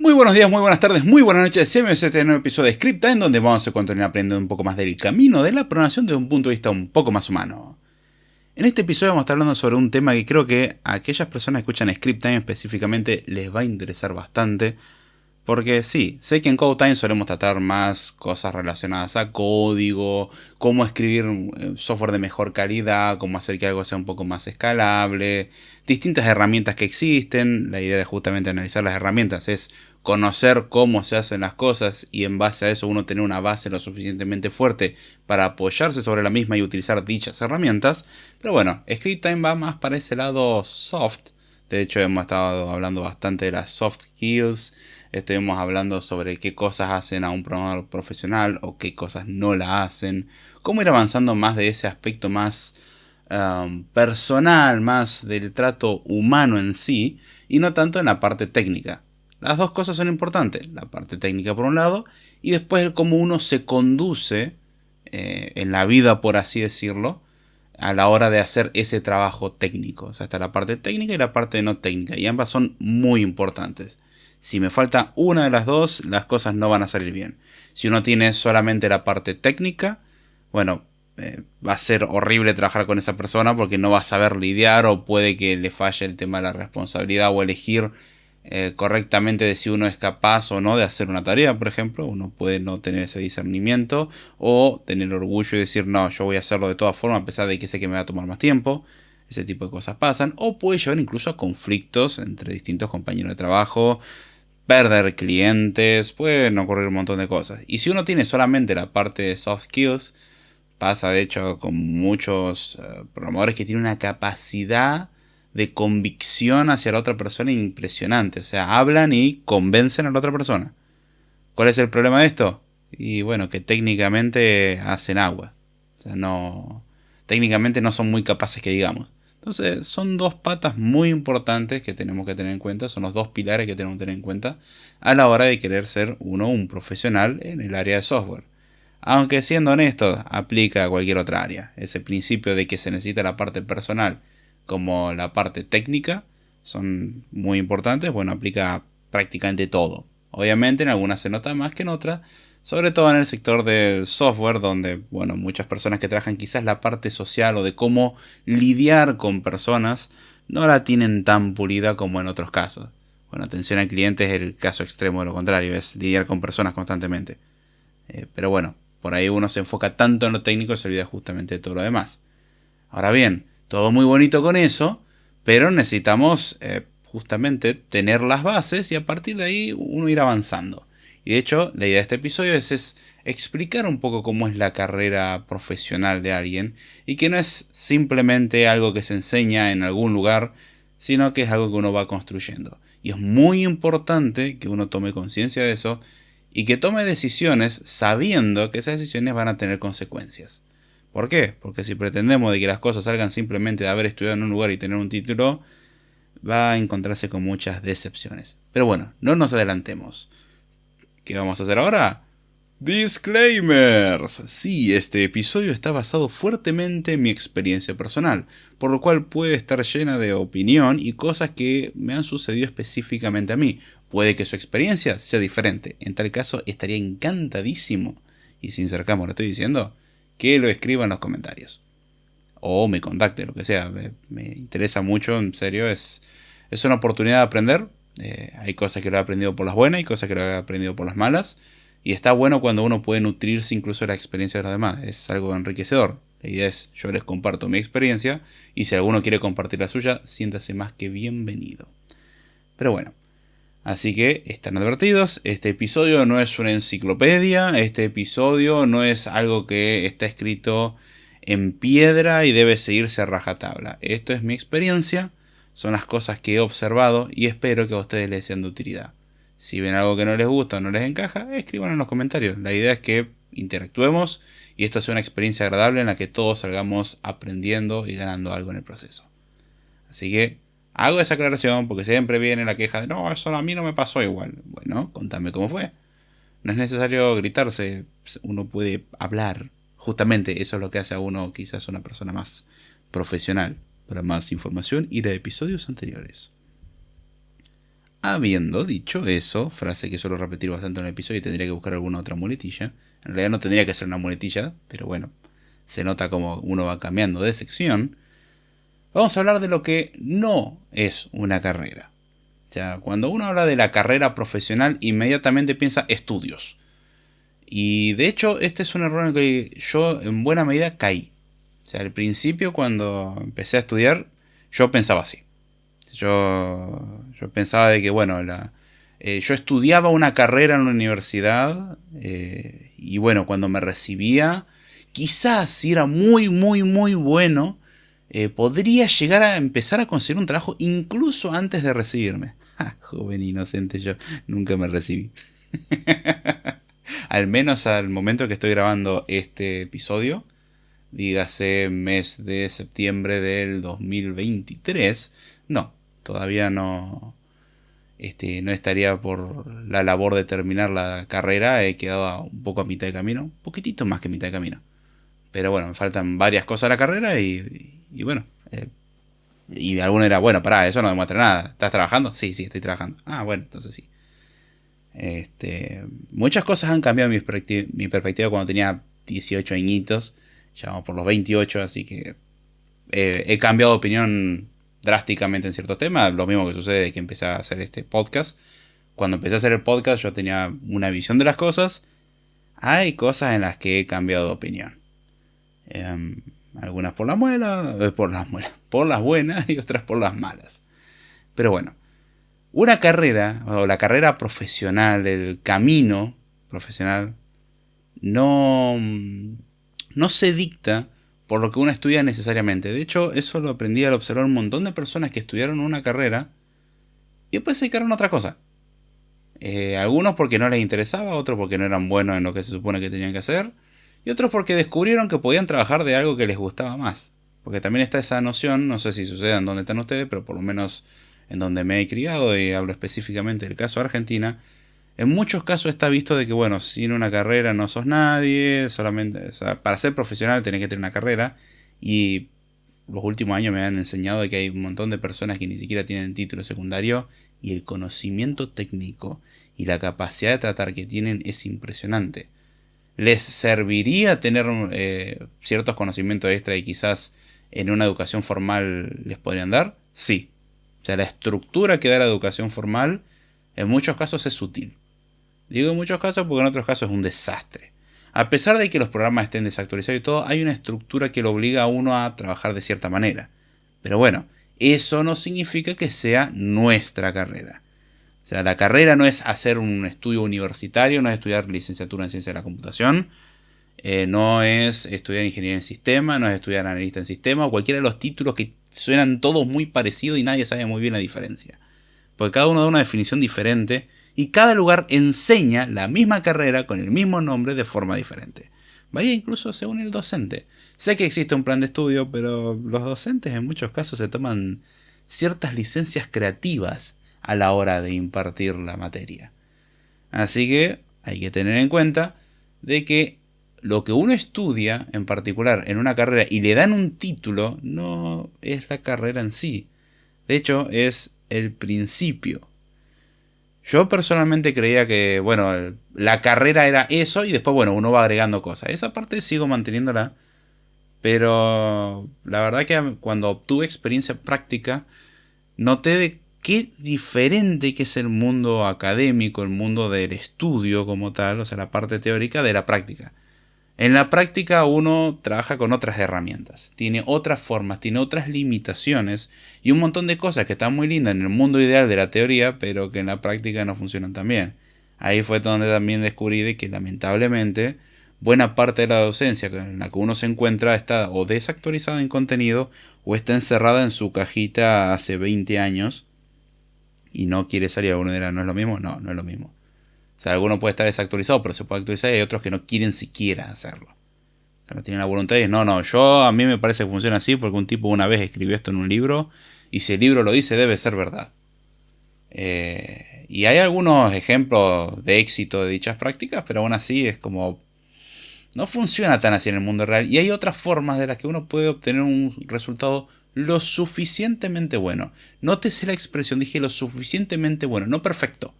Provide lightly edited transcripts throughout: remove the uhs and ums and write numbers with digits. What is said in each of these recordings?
Muy buenos días, muy buenas tardes, muy buenas noches. Bienvenidos a este nuevo episodio de Script Time, donde vamos a continuar aprendiendo un poco más del camino de la programación desde un punto de vista un poco más humano. En este episodio vamos a estar hablando sobre un tema que creo que a aquellas personas que escuchan Script Time específicamente les va a interesar bastante. Porque sí, sé que en Code Time solemos tratar más cosas relacionadas a código, cómo escribir software de mejor calidad, cómo hacer que algo sea un poco más escalable, distintas herramientas que existen. La idea de justamente analizar las herramientas es conocer cómo se hacen las cosas y en base a eso uno tener una base lo suficientemente fuerte para apoyarse sobre la misma y utilizar dichas herramientas. Pero bueno, Script Time va más para ese lado soft. De hecho hemos estado hablando bastante de las soft skills. Estuvimos hablando sobre qué cosas hacen a un programador profesional o qué cosas no la hacen. Cómo ir avanzando más de ese aspecto más personal, más del trato humano en sí, y no tanto en la parte técnica. Las dos cosas son importantes. La parte técnica por un lado, y después el cómo uno se conduce en la vida, por así decirlo, a la hora de hacer ese trabajo técnico. O sea, está la parte técnica y la parte no técnica. Y ambas son muy importantes. Si me falta una de las dos, las cosas no van a salir bien. Si uno tiene solamente la parte técnica, bueno, va a ser horrible trabajar con esa persona porque no va a saber lidiar o puede que le falle el tema de la responsabilidad o elegir correctamente de si uno es capaz o no de hacer una tarea, por ejemplo. Uno puede no tener ese discernimiento o tener orgullo y decir, no, yo voy a hacerlo de todas formas a pesar de que sé que me va a tomar más tiempo. Ese tipo de cosas pasan. O puede llevar incluso a conflictos entre distintos compañeros de trabajo, perder clientes, pueden ocurrir un montón de cosas. Y si uno tiene solamente la parte de soft skills, pasa de hecho con muchos programadores que tienen una capacidad de convicción hacia la otra persona impresionante. O sea, hablan y convencen a la otra persona. ¿Cuál es el problema de esto? Y bueno, que técnicamente hacen agua. O sea, no. Técnicamente no son muy capaces que digamos. Entonces, son dos patas muy importantes que tenemos que tener en cuenta. Son los dos pilares que tenemos que tener en cuenta a la hora de querer ser uno un profesional en el área de software. Aunque siendo honesto, aplica a cualquier otra área. Ese principio de que se necesita la parte personal como la parte técnica son muy importantes. Bueno, aplica a prácticamente todo. Obviamente en algunas se nota más que en otras, sobre todo en el sector del software, donde bueno, muchas personas que trabajan quizás la parte social o de cómo lidiar con personas no la tienen tan pulida como en otros casos. Bueno, atención al cliente es el caso extremo de lo contrario, es lidiar con personas constantemente. Pero bueno, por ahí uno se enfoca tanto en lo técnico y se olvida justamente de todo lo demás. Ahora bien, todo muy bonito con eso, pero necesitamos justamente tener las bases y a partir de ahí uno ir avanzando. Y de hecho, la idea de este episodio es explicar un poco cómo es la carrera profesional de alguien y que no es simplemente algo que se enseña en algún lugar, sino que es algo que uno va construyendo. Y es muy importante que uno tome conciencia de eso y que tome decisiones sabiendo que esas decisiones van a tener consecuencias. ¿Por qué? Porque si pretendemos de que las cosas salgan simplemente de haber estudiado en un lugar y tener un título, va a encontrarse con muchas decepciones. Pero bueno, no nos adelantemos. ¿Qué vamos a hacer ahora? Disclaimers. Sí, este episodio está basado fuertemente en mi experiencia personal, por lo cual puede estar llena de opinión y cosas que me han sucedido específicamente a mí. Puede que su experiencia sea diferente. En tal caso, estaría encantadísimo, y sin ser cámara lo estoy diciendo, que lo escriba en los comentarios. O me contacte, lo que sea. Me interesa mucho, en serio. Es una oportunidad de aprender. Hay cosas que lo he aprendido por las buenas y cosas que lo he aprendido por las malas. Y está bueno cuando uno puede nutrirse incluso de la experiencia de los demás. Es algo enriquecedor. La idea es, yo les comparto mi experiencia. Y si alguno quiere compartir la suya, siéntase más que bienvenido. Pero bueno. Así que están advertidos, este episodio no es una enciclopedia, este episodio no es algo que está escrito en piedra y debe seguirse a rajatabla. Esto es mi experiencia, son las cosas que he observado y espero que a ustedes les sean de utilidad. Si ven algo que no les gusta o no les encaja, escriban en los comentarios. La idea es que interactuemos y esto sea una experiencia agradable en la que todos salgamos aprendiendo y ganando algo en el proceso. Así que hago esa aclaración porque siempre viene la queja de no, eso a mí no me pasó igual. Bueno, contame cómo fue. No es necesario gritarse, uno puede hablar. Justamente eso es lo que hace a uno quizás una persona más profesional. Para más información, ir a episodios anteriores. Habiendo dicho eso, frase que suelo repetir bastante en el episodio y tendría que buscar alguna otra muletilla. En realidad no tendría que ser una muletilla, pero bueno, se nota como uno va cambiando de sección. Vamos a hablar de lo que no es una carrera. O sea, cuando uno habla de la carrera profesional, inmediatamente piensa estudios. Y de hecho, este es un error en el que yo en buena medida caí. O sea, al principio cuando empecé a estudiar, yo pensaba así. Yo pensaba de que, bueno, yo estudiaba una carrera en la universidad y bueno, cuando me recibía, quizás si era muy, muy, muy bueno, podría llegar a empezar a conseguir un trabajo incluso antes de recibirme. Ja, joven inocente yo, nunca me recibí. Al menos al momento que estoy grabando este episodio, dígase mes de septiembre del 2023, no, todavía no, no estaría por la labor de terminar la carrera, he quedado un poco a mitad de camino, un poquitito más que mitad de camino. Pero bueno, me faltan varias cosas a la carrera y bueno, y alguno era, bueno, pará, eso no demuestra nada, ¿estás trabajando? Sí, sí, estoy trabajando. Ah, bueno, entonces sí. Muchas cosas han cambiado mi perspectiva cuando tenía 18 añitos. Ya vamos por los 28, así que he cambiado de opinión drásticamente en ciertos temas. Lo mismo que sucede desde que empecé a hacer este podcast. Cuando empecé a hacer el podcast yo tenía una visión de las cosas. Hay cosas en las que he cambiado de opinión. Algunas por las muelas, por las buenas y otras por las malas. Pero bueno, una carrera, o la carrera profesional, el camino profesional, no, no se dicta por lo que uno estudia necesariamente. De hecho, eso lo aprendí al observar un montón de personas que estudiaron una carrera y después se dedicaron a otra cosa. Algunos porque no les interesaba, otros porque no eran buenos en lo que se supone que tenían que hacer, y otros porque descubrieron que podían trabajar de algo que les gustaba más. Porque también está esa noción, no sé si sucede en donde están ustedes, pero por lo menos en donde me he criado, y hablo específicamente del caso de Argentina, en muchos casos está visto de que, bueno, sin una carrera no sos nadie, solamente, o sea, para ser profesional tenés que tener una carrera, y los últimos años me han enseñado de que hay un montón de personas que ni siquiera tienen título secundario, y el conocimiento técnico y la capacidad de tratar que tienen es impresionante. ¿Les serviría tener ciertos conocimientos extra y quizás en una educación formal les podrían dar? Sí. O sea, la estructura que da la educación formal en muchos casos es útil. Digo en muchos casos porque en otros casos es un desastre. A pesar de que los programas estén desactualizados y todo, hay una estructura que lo obliga a uno a trabajar de cierta manera. Pero bueno, eso no significa que sea nuestra carrera. O sea, la carrera no es hacer un estudio universitario, no es estudiar licenciatura en ciencia de la computación, no es estudiar ingeniería en sistema, no es estudiar analista en sistema, o cualquiera de los títulos que suenan todos muy parecidos y nadie sabe muy bien la diferencia. Porque cada uno da una definición diferente y cada lugar enseña la misma carrera con el mismo nombre de forma diferente. Varía incluso según el docente. Sé que existe un plan de estudio, pero los docentes en muchos casos se toman ciertas licencias creativas a la hora de impartir la materia. Así que hay que tener en cuenta de que lo que uno estudia en particular en una carrera y le dan un título no es la carrera en sí. De hecho, es el principio. Yo personalmente creía que, bueno, la carrera era eso y después, bueno, uno va agregando cosas. Esa parte sigo manteniéndola, pero la verdad que cuando obtuve experiencia práctica, noté de qué diferente que es el mundo académico, el mundo del estudio como tal, o sea, la parte teórica de la práctica. En la práctica uno trabaja con otras herramientas, tiene otras formas, tiene otras limitaciones y un montón de cosas que están muy lindas en el mundo ideal de la teoría, pero que en la práctica no funcionan tan bien. Ahí fue donde también descubrí de que lamentablemente buena parte de la docencia en la que uno se encuentra está o desactualizada en contenido o está encerrada en su cajita hace 20 años y no quiere salir. Alguno dirá, ¿no es lo mismo? No, no es lo mismo. O sea, alguno puede estar desactualizado, pero se puede actualizar y hay otros que no quieren siquiera hacerlo. O sea, no tienen la voluntad y no, a mí me parece que funciona así porque un tipo una vez escribió esto en un libro y si el libro lo dice debe ser verdad. Y hay algunos ejemplos de éxito de dichas prácticas, pero aún así es como no funciona tan así en el mundo real y hay otras formas de las que uno puede obtener un resultado lo suficientemente bueno. Nótese la expresión, dije lo suficientemente bueno, no perfecto.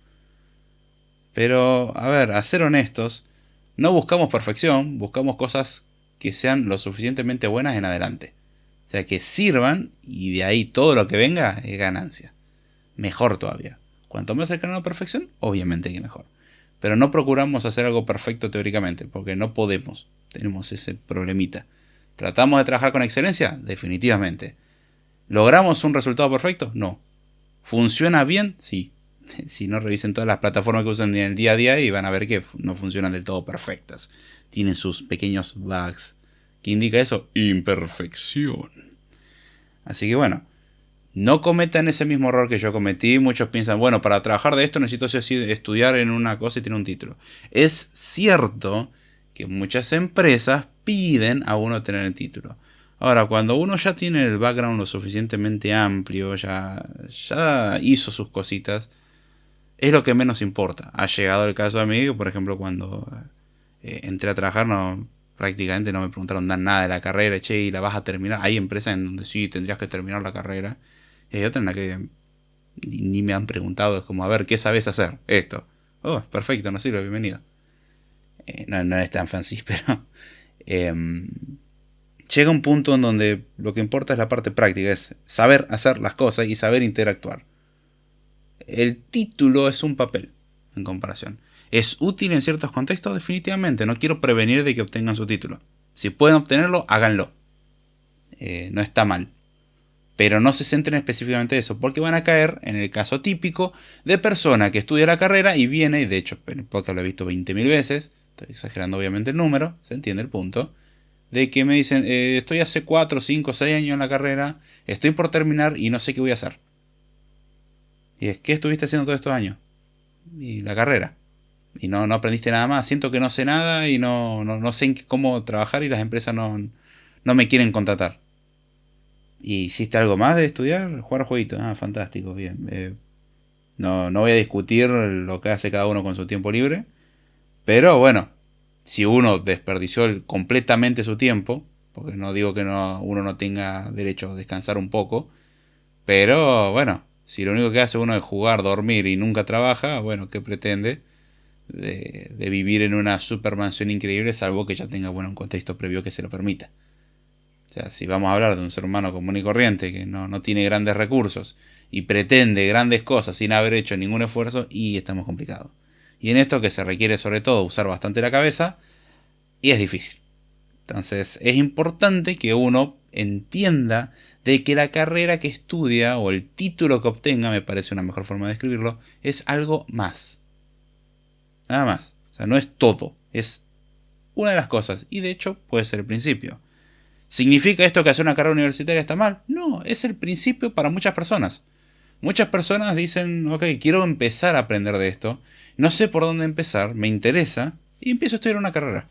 Pero, a ver, a ser honestos, no buscamos perfección, buscamos cosas que sean lo suficientemente buenas en adelante. O sea, que sirvan y de ahí todo lo que venga es ganancia. Mejor todavía. Cuanto más cercano a la perfección, obviamente que mejor. Pero no procuramos hacer algo perfecto teóricamente, porque no podemos. Tenemos ese problemita. ¿Tratamos de trabajar con excelencia? Definitivamente. ¿Logramos un resultado perfecto? No. ¿Funciona bien? Sí. Si no, revisen todas las plataformas que usan en el día a día y van a ver que no funcionan del todo perfectas. Tienen sus pequeños bugs. ¿Qué indica eso? Imperfección. Así que bueno, no cometan ese mismo error que yo cometí. Muchos piensan, bueno, para trabajar de esto necesito estudiar en una cosa y tener un título. Es cierto que muchas empresas piden a uno tener el título. Ahora, cuando uno ya tiene el background lo suficientemente amplio, ya hizo sus cositas, es lo que menos importa. Ha llegado el caso a mí, que por ejemplo cuando entré a trabajar prácticamente no me preguntaron nada de la carrera. Che, ¿y la vas a terminar? Hay empresas en donde sí tendrías que terminar la carrera. Y hay otras en las que ni me han preguntado. Es como, a ver, ¿qué sabes hacer? Esto. Oh, perfecto, no sirve, bienvenido. No es tan fancy, pero... llega un punto en donde lo que importa es la parte práctica. Es saber hacer las cosas y saber interactuar. El título es un papel en comparación. ¿Es útil en ciertos contextos? Definitivamente. No quiero prevenir de que obtengan su título. Si pueden obtenerlo, háganlo. No está mal. Pero no se centren específicamente en eso, porque van a caer en el caso típico de persona que estudia la carrera y viene, y de hecho en el podcast lo he visto 20.000 veces, estoy exagerando obviamente el número, se entiende el punto, de que me dicen, estoy hace 4, 5, 6 años en la carrera, estoy por terminar y no sé qué voy a hacer. Y es, ¿qué estuviste haciendo todos estos años? Y la carrera. Y no aprendiste nada más, siento que no sé nada y no sé cómo trabajar y las empresas no me quieren contratar. ¿Y hiciste algo más de estudiar? Jugar jueguitos. Ah, fantástico, bien. No voy a discutir lo que hace cada uno con su tiempo libre. Pero bueno, si uno desperdició completamente su tiempo, porque no digo que uno no tenga derecho a descansar un poco, pero bueno, si lo único que hace uno es jugar, dormir y nunca trabaja, bueno, ¿qué pretende? De vivir en una supermansión increíble, salvo que ya tenga un contexto previo que se lo permita. O sea, si vamos a hablar de un ser humano común y corriente que no tiene grandes recursos y pretende grandes cosas sin haber hecho ningún esfuerzo, y estamos complicados. Y en esto que se requiere sobre todo usar bastante la cabeza, y es difícil. Entonces es importante que uno entienda de que la carrera que estudia o el título que obtenga, me parece una mejor forma de describirlo, es algo más. Nada más. O sea, no es todo, es una de las cosas. Y de hecho puede ser el principio. ¿Significa esto que hacer una carrera universitaria está mal? No, es el principio para muchas personas. Muchas personas dicen, ok, quiero empezar a aprender de esto, no sé por dónde empezar, me interesa, y empiezo a estudiar una carrera.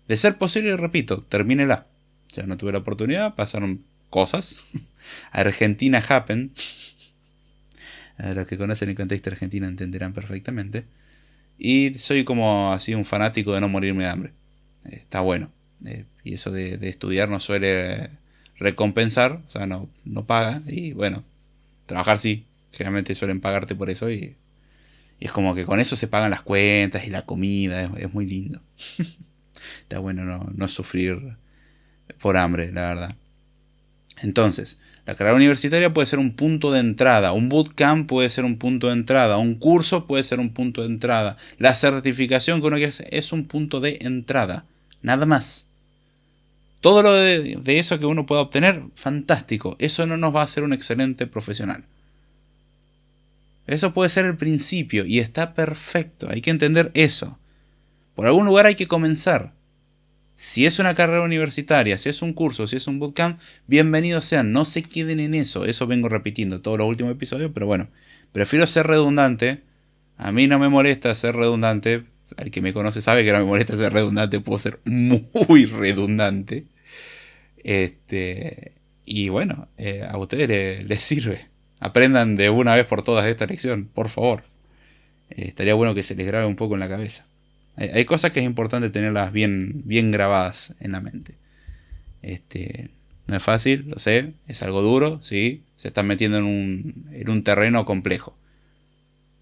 De ser posible, repito, termínela. Ya no tuve la oportunidad, pasaron cosas. Argentina happen. A los que conocen el contexto argentino entenderán perfectamente. Y soy como así un fanático de no morirme de hambre. Está bueno. Y eso de estudiar no suele recompensar, o sea, no paga. Y bueno, trabajar sí, generalmente suelen pagarte por eso. Y es como que con eso se pagan las cuentas y la comida, es muy lindo. Está bueno no sufrir por hambre, la verdad. Entonces, la carrera universitaria puede ser un punto de entrada, un bootcamp puede ser un punto de entrada, un curso puede ser un punto de entrada, la certificación que uno quiere hacer es un punto de entrada, nada más. Todo lo de eso que uno pueda obtener, fantástico. Eso no nos va a hacer un excelente profesional. Eso puede ser el principio y está perfecto. Hay que entender eso. Por algún lugar hay que comenzar. Si es una carrera universitaria, si es un curso, si es un bootcamp, bienvenidos sean. No se queden en eso. Eso vengo repitiendo todos los últimos episodios, pero bueno, prefiero ser redundante. A mí no me molesta ser redundante. Al que me conoce sabe que no me molesta ser redundante. Puedo ser muy redundante. Y bueno, a ustedes les sirve. Aprendan de una vez por todas esta lección, por favor. Estaría bueno que se les grabe un poco en la cabeza. Hay cosas que es importante tenerlas bien grabadas en la mente. No es fácil, lo sé, es algo duro, sí. Se están metiendo en un terreno complejo.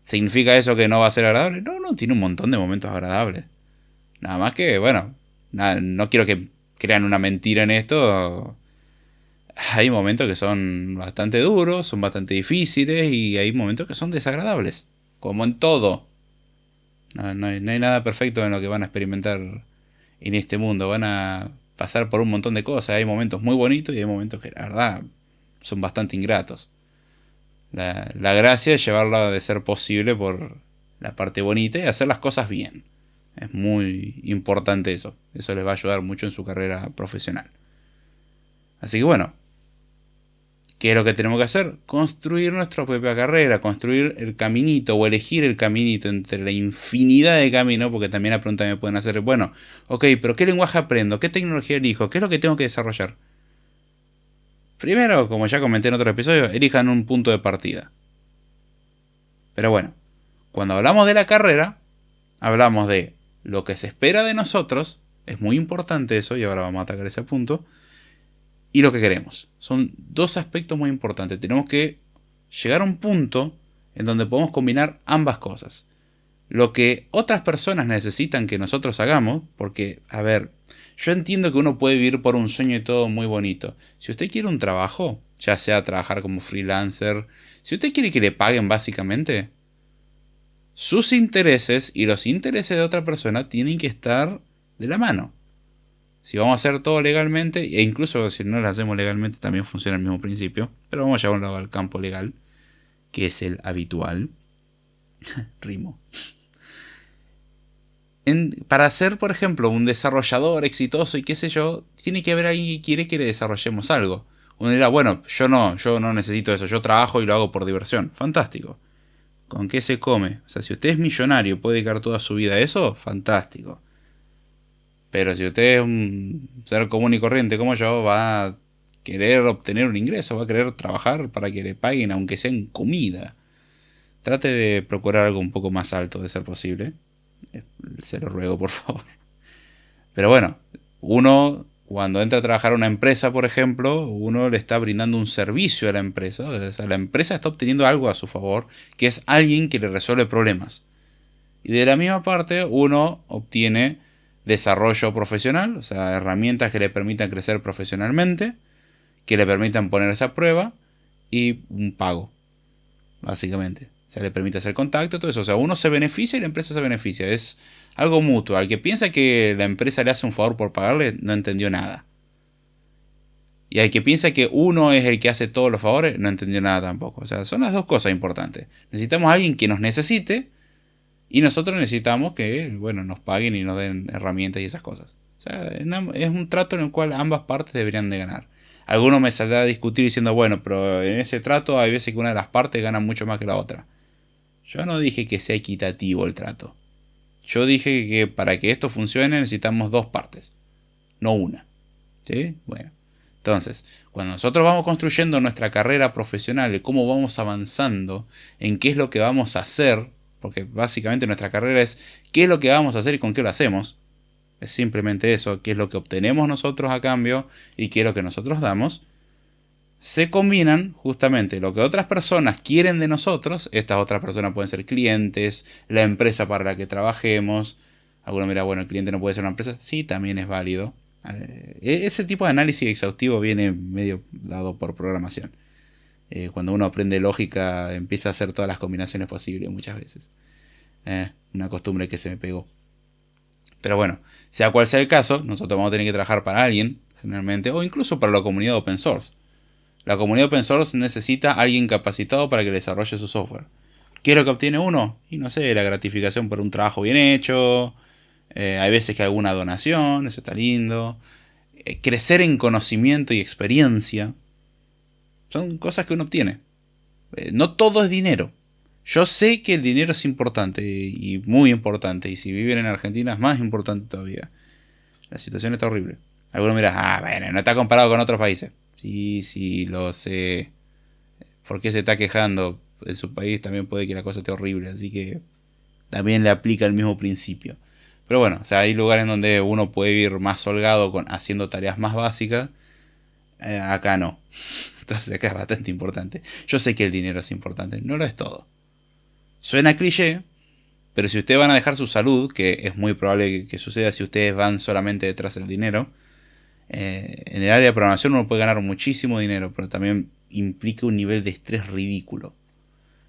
¿Significa eso que no va a ser agradable? No, no, tiene un montón de momentos agradables. Nada más que, bueno, no quiero que crean una mentira en esto. Hay momentos que son bastante duros, son bastante difíciles y hay momentos que son desagradables. Como en todo. No hay nada perfecto en lo que van a experimentar en este mundo. Van a pasar por un montón de cosas. Hay momentos muy bonitos y hay momentos que la verdad son bastante ingratos. La gracia es llevarla de ser posible por la parte bonita y hacer las cosas bien. Es muy importante eso. Eso les va a ayudar mucho en su carrera profesional. Así que bueno, ¿qué es lo que tenemos que hacer? Construir nuestra propia carrera, construir el caminito o elegir el caminito entre la infinidad de caminos, porque también la pregunta me pueden hacer, bueno, ok, pero ¿qué lenguaje aprendo? ¿Qué tecnología elijo? ¿Qué es lo que tengo que desarrollar? Primero, como ya comenté en otro episodio, elijan un punto de partida. Pero bueno, cuando hablamos de la carrera, hablamos de lo que se espera de nosotros, es muy importante eso, y ahora vamos a atacar ese punto, y lo que queremos. Son dos aspectos muy importantes. Tenemos que llegar a un punto en donde podemos combinar ambas cosas. Lo que otras personas necesitan que nosotros hagamos, porque, a ver, yo entiendo que uno puede vivir por un sueño y todo muy bonito. Si usted quiere un trabajo, ya sea trabajar como freelancer, si usted quiere que le paguen básicamente, sus intereses y los intereses de otra persona tienen que estar de la mano. Si vamos a hacer todo legalmente, e incluso si no lo hacemos legalmente también funciona el mismo principio, pero vamos a llevarlo al campo legal, que es el habitual. Rimo. Para ser, por ejemplo, un desarrollador exitoso y qué sé yo, tiene que haber alguien que quiere que le desarrollemos algo. Uno dirá, bueno, yo no necesito eso, yo trabajo y lo hago por diversión. Fantástico. ¿Con qué se come? O sea, si usted es millonario y puede dedicar toda su vida a eso, fantástico. Pero si usted es un ser común y corriente como yo, va a querer obtener un ingreso, va a querer trabajar para que le paguen, aunque sea en comida. Trate de procurar algo un poco más alto de ser posible. Se lo ruego, por favor. Pero bueno, uno cuando entra a trabajar a una empresa, por ejemplo, uno le está brindando un servicio a la empresa. O sea, la empresa está obteniendo algo a su favor, que es alguien que le resuelve problemas. Y de la misma parte, uno obtiene desarrollo profesional, o sea, herramientas que le permitan crecer profesionalmente, que le permitan ponerse a prueba y un pago, básicamente. O sea, le permite hacer contacto, todo eso. O sea, uno se beneficia y la empresa se beneficia. Es algo mutuo. Al que piensa que la empresa le hace un favor por pagarle, no entendió nada. Y al que piensa que uno es el que hace todos los favores, no entendió nada tampoco. O sea, son las dos cosas importantes. Necesitamos a alguien que nos necesite y nosotros necesitamos que, bueno, nos paguen y nos den herramientas y esas cosas. O sea, es un trato en el cual ambas partes deberían de ganar. Algunos me saldrá a discutir diciendo, bueno, pero en ese trato hay veces que una de las partes gana mucho más que la otra. Yo no dije que sea equitativo el trato. Yo dije que para que esto funcione necesitamos dos partes, no una. ¿Sí? Bueno. Entonces, cuando nosotros vamos construyendo nuestra carrera profesional, cómo vamos avanzando, en qué es lo que vamos a hacer, porque básicamente nuestra carrera es qué es lo que vamos a hacer y con qué lo hacemos. Es simplemente eso, qué es lo que obtenemos nosotros a cambio y qué es lo que nosotros damos. Se combinan justamente lo que otras personas quieren de nosotros. Estas otras personas pueden ser clientes, la empresa para la que trabajemos. Alguno mira, bueno, el cliente no puede ser una empresa. Sí, también es válido. Ese tipo de análisis exhaustivo viene medio dado por programación. Cuando uno aprende lógica, empieza a hacer todas las combinaciones posibles muchas veces. Una costumbre que se me pegó. Pero bueno, sea cual sea el caso, nosotros vamos a tener que trabajar para alguien, generalmente, o incluso para la comunidad open source. La comunidad open source necesita a alguien capacitado para que desarrolle su software. ¿Qué es lo que obtiene uno? Y no sé, la gratificación por un trabajo bien hecho. Hay veces que alguna donación, eso está lindo. Crecer en conocimiento y experiencia. Son cosas que uno obtiene. No todo es dinero. Yo sé que el dinero es importante y muy importante. Y si viven en Argentina es más importante todavía. La situación está horrible. Algunos miran, bueno, no está comparado con otros países. Sí, sí, lo sé. ¿Por qué se está quejando? En su país también puede que la cosa esté horrible, así que también le aplica el mismo principio. Pero bueno, o sea, hay lugares donde uno puede vivir más holgado haciendo tareas más básicas. Acá no. Entonces acá es bastante importante. Yo sé que el dinero es importante, no lo es todo. Suena cliché, pero si ustedes van a dejar su salud, que es muy probable que suceda si ustedes van solamente detrás del dinero, en el área de programación uno puede ganar muchísimo dinero, pero también implica un nivel de estrés ridículo.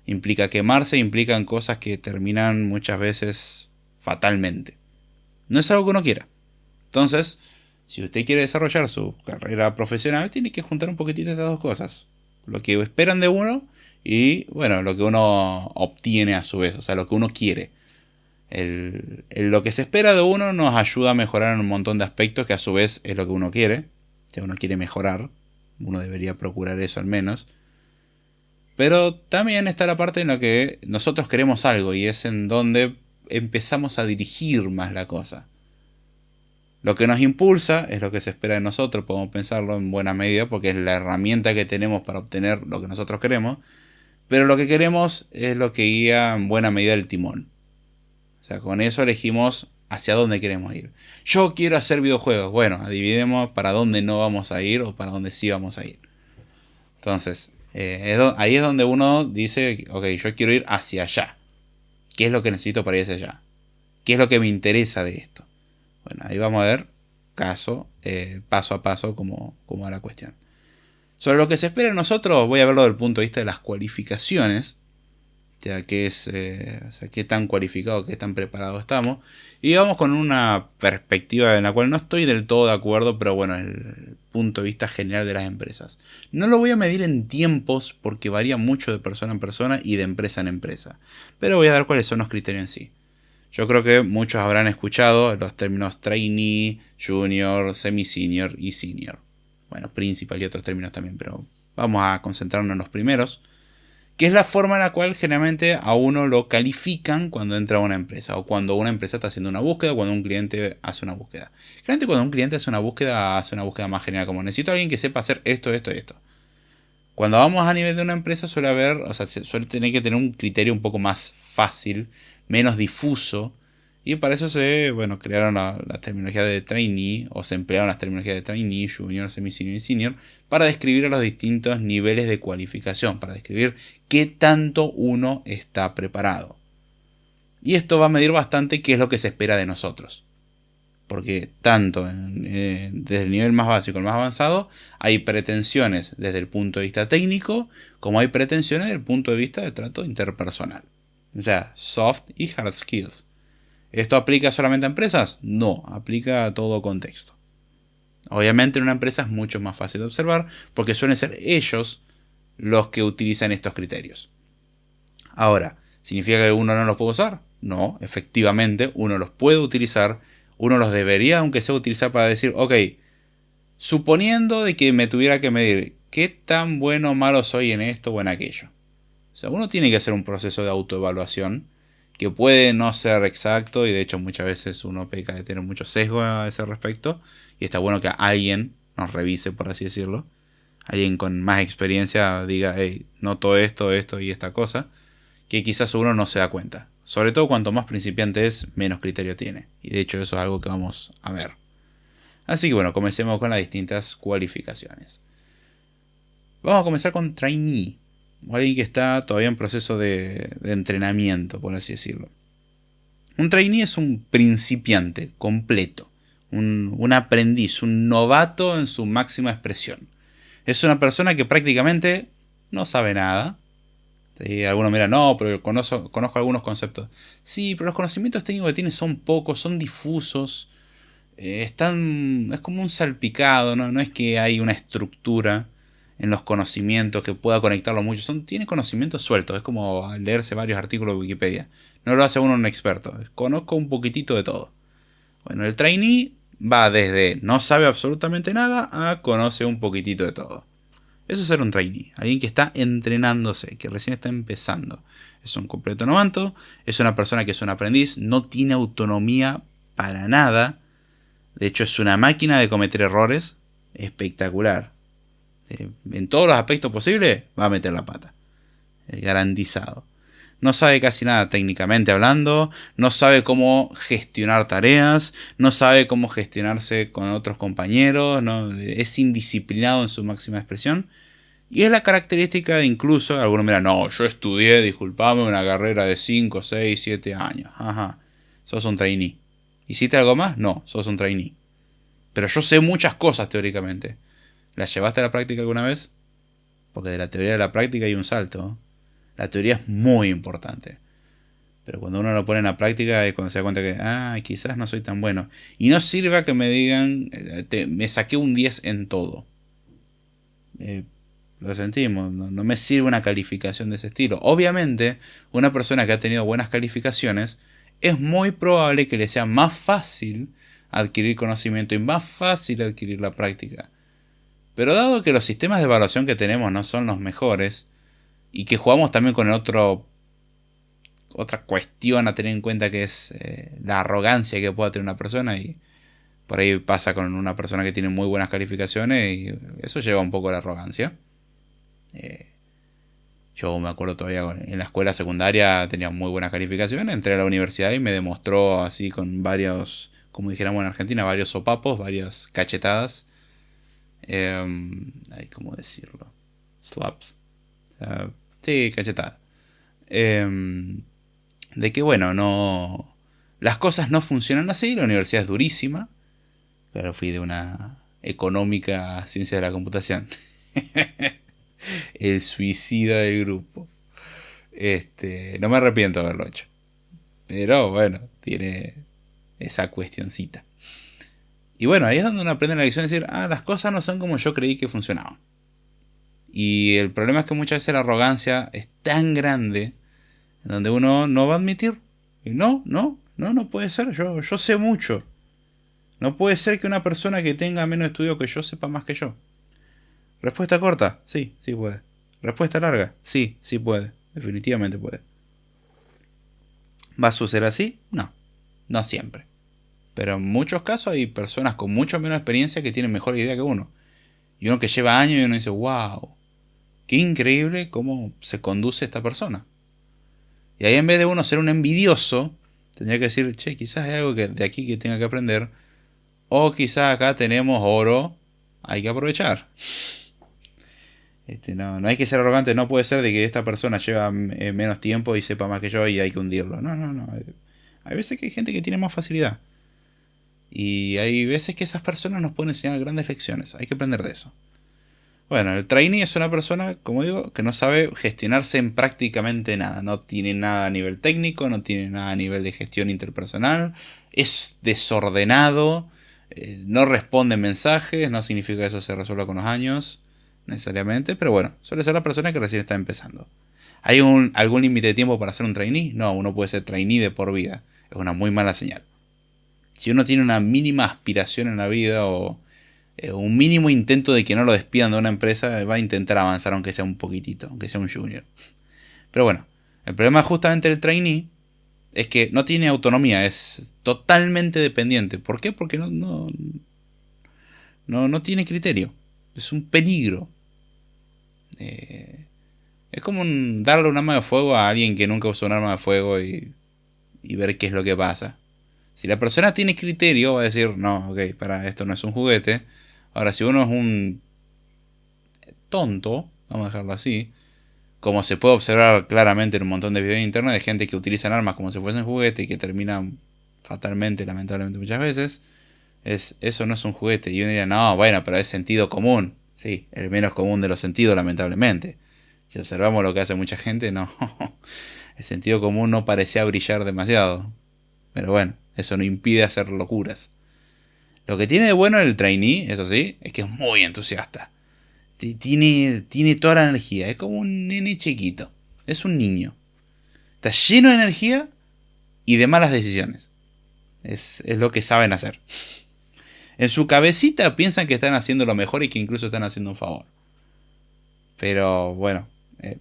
Implica quemarse, implican cosas que terminan muchas veces fatalmente. No es algo que uno quiera. Entonces, si usted quiere desarrollar su carrera profesional, tiene que juntar un poquitito estas dos cosas. Lo que esperan de uno y, bueno, lo que uno obtiene a su vez, o sea, lo que uno quiere. Lo que se espera de uno nos ayuda a mejorar en un montón de aspectos que a su vez es lo que uno quiere. Si uno quiere mejorar, uno debería procurar eso al menos. Pero también está la parte en la que nosotros queremos algo y es en donde empezamos a dirigir más la cosa. Lo que nos impulsa es lo que se espera de nosotros, podemos pensarlo en buena medida porque es la herramienta que tenemos para obtener lo que nosotros queremos. Pero lo que queremos es lo que guía en buena medida el timón. O sea, con eso elegimos hacia dónde queremos ir. Yo quiero hacer videojuegos. Bueno, dividimos para dónde no vamos a ir o para dónde sí vamos a ir. Entonces, ahí es donde uno dice, ok, yo quiero ir hacia allá. ¿Qué es lo que necesito para ir hacia allá? ¿Qué es lo que me interesa de esto? Bueno, ahí vamos a ver paso a paso cómo va la cuestión. Sobre lo que se espera de nosotros, voy a verlo desde el punto de vista de las cualificaciones. Ya que es, o sea, qué tan cualificado, qué tan preparado estamos. Y vamos con una perspectiva en la cual no estoy del todo de acuerdo, pero bueno, el punto de vista general de las empresas. No lo voy a medir en tiempos porque varía mucho de persona en persona y de empresa en empresa. Pero voy a dar cuáles son los criterios en sí. Yo creo que muchos habrán escuchado los términos trainee, junior, semi-senior y senior. Bueno, principal y otros términos también, pero vamos a concentrarnos en los primeros. Que es la forma en la cual generalmente a uno lo califican cuando entra a una empresa. O cuando una empresa está haciendo una búsqueda o cuando un cliente hace una búsqueda. Generalmente cuando un cliente hace una búsqueda más general. Como necesito a alguien que sepa hacer esto, esto y esto. Cuando vamos a nivel de una empresa suele haber, o sea, suele tener que tener un criterio un poco más fácil, menos difuso. Y para eso crearon la terminología de trainee, o se emplearon las terminologías de trainee, junior, semi-senior y senior, para describir a los distintos niveles de cualificación, para describir qué tanto uno está preparado. Y esto va a medir bastante qué es lo que se espera de nosotros. Porque tanto desde el nivel más básico al más avanzado, hay pretensiones desde el punto de vista técnico, como hay pretensiones desde el punto de vista de trato interpersonal. O sea, soft y hard skills. ¿Esto aplica solamente a empresas? No, aplica a todo contexto. Obviamente en una empresa es mucho más fácil de observar porque suelen ser ellos los que utilizan estos criterios. Ahora, ¿significa que uno no los puede usar? No, efectivamente uno los puede utilizar, uno los debería aunque sea utilizar para decir, ok, suponiendo de que me tuviera que medir qué tan bueno o malo soy en esto o en aquello. O sea, uno tiene que hacer un proceso de autoevaluación que puede no ser exacto y de hecho muchas veces uno peca de tener mucho sesgo a ese respecto y está bueno que alguien nos revise, por así decirlo. Alguien con más experiencia diga, hey, noto esto, esto y esta cosa, que quizás uno no se da cuenta. Sobre todo cuanto más principiante es, menos criterio tiene. Y de hecho eso es algo que vamos a ver. Así que bueno, comencemos con las distintas cualificaciones. Vamos a comenzar con trainee. O alguien que está todavía en proceso de entrenamiento, por así decirlo. Un trainee es un principiante completo, un aprendiz, un novato en su máxima expresión. Es una persona que prácticamente no sabe nada. ¿Sí? Algunos miran, no, pero conozco algunos conceptos. Sí, pero los conocimientos técnicos que tiene son pocos, son difusos. Es como un salpicado, ¿no? No es que hay una estructura en los conocimientos que pueda conectarlos mucho. Tiene conocimientos sueltos, es como leerse varios artículos de Wikipedia. No lo hace uno un experto. Conozco un poquitito de todo. Bueno, el trainee va desde no sabe absolutamente nada a conoce un poquitito de todo. Eso es ser un trainee. Alguien que está entrenándose, que recién está empezando. Es un completo novato. Es una persona que es un aprendiz. No tiene autonomía para nada. De hecho, es una máquina de cometer errores. Espectacular. En todos los aspectos posibles va a meter la pata. Garantizado. no sabe casi nada técnicamente hablando, no sabe cómo gestionar tareas, no sabe cómo gestionarse con otros compañeros, no, es indisciplinado en su máxima expresión. Y es la característica de incluso, algunos miran, no, yo estudié, disculpame, una carrera de 5, 6, 7 años. Ajá, sos un trainee. ¿Hiciste algo más? No, sos un trainee. Pero yo sé muchas cosas teóricamente. ¿Las llevaste a la práctica alguna vez? Porque de la teoría a la práctica hay un salto. La teoría es muy importante. Pero cuando uno lo pone en la práctica es cuando se da cuenta que, quizás no soy tan bueno. Y no sirva que me digan, me saqué un 10 en todo. Lo sentimos, no me sirve una calificación de ese estilo. Obviamente, una persona que ha tenido buenas calificaciones, es muy probable que le sea más fácil adquirir conocimiento y más fácil adquirir la práctica. Pero dado que los sistemas de evaluación que tenemos no son los mejores, y que jugamos también con otra cuestión a tener en cuenta, que es la arrogancia que pueda tener una persona, y por ahí pasa con una persona que tiene muy buenas calificaciones y eso lleva un poco a la arrogancia. Yo me acuerdo todavía en la escuela secundaria tenía muy buenas calificaciones, entré a la universidad y me demostró así con varios, como dijéramos en Argentina, varios sopapos, varias cachetadas. ¿Cómo decirlo? Slaps. Sí, cachetadas. De que bueno, no... Las cosas no funcionan así, la universidad es durísima. Claro, fui de una económica a ciencia de la computación. El suicida del grupo. No me arrepiento de haberlo hecho. Pero bueno, tiene esa cuestioncita. Y bueno, ahí es donde uno aprende la lección de decir, las cosas no son como yo creí que funcionaban. Y el problema es que muchas veces la arrogancia es tan grande donde uno no va a admitir. Y no puede ser. Yo sé mucho. No puede ser que una persona que tenga menos estudio que yo sepa más que yo. Respuesta corta, sí, sí puede. Respuesta larga, sí, sí puede. Definitivamente puede. ¿Va a suceder así? No, no siempre. Pero en muchos casos hay personas con mucho menos experiencia que tienen mejor idea que uno. Y uno que lleva años y uno dice, wow, qué increíble cómo se conduce esta persona. Y ahí en vez de uno ser un envidioso, tendría que decir, che, quizás hay algo de aquí que tenga que aprender. O quizás acá tenemos oro, hay que aprovechar. No hay que ser arrogante, no puede ser de que esta persona lleva menos tiempo y sepa más que yo y hay que hundirlo. No. Hay veces que hay gente que tiene más facilidad. Y hay veces que esas personas nos pueden enseñar grandes lecciones. Hay que aprender de eso. Bueno, el trainee es una persona, como digo, que no sabe gestionarse en prácticamente nada. No tiene nada a nivel técnico, no tiene nada a nivel de gestión interpersonal. Es desordenado, no responde mensajes, no significa que eso se resuelva con los años necesariamente, pero bueno, suele ser la persona que recién está empezando. ¿Hay algún límite de tiempo para hacer un trainee? No, uno puede ser trainee de por vida. Es una muy mala señal. Si uno tiene una mínima aspiración en la vida o un mínimo intento de que no lo despidan de una empresa, va a intentar avanzar aunque sea un poquitito, aunque sea un junior. Pero bueno, el problema justamente del trainee es que no tiene autonomía, es totalmente dependiente. ¿Por qué? Porque no tiene criterio. Es un peligro. Es como darle un arma de fuego a alguien que nunca usó un arma de fuego y ver qué es lo que pasa. Si la persona tiene criterio, va a decir, no, ok, para esto no es un juguete. Ahora, si uno es un tonto, vamos a dejarlo así, como se puede observar claramente en un montón de videos de internet de gente que utilizan armas como si fuesen juguete y que terminan fatalmente, lamentablemente muchas veces, eso no es un juguete. Y uno diría, no, bueno, pero es sentido común. Sí, el menos común de los sentidos, lamentablemente. Si observamos lo que hace mucha gente, no. El sentido común no parecía brillar demasiado. Pero bueno, eso no impide hacer locuras. Lo que tiene de bueno el trainee, eso sí, es que es muy entusiasta. Tiene toda la energía. Es como un nene chiquito. Es un niño. Está lleno de energía y de malas decisiones. Es lo que saben hacer. En su cabecita piensan que están haciendo lo mejor y que incluso están haciendo un favor. Pero bueno,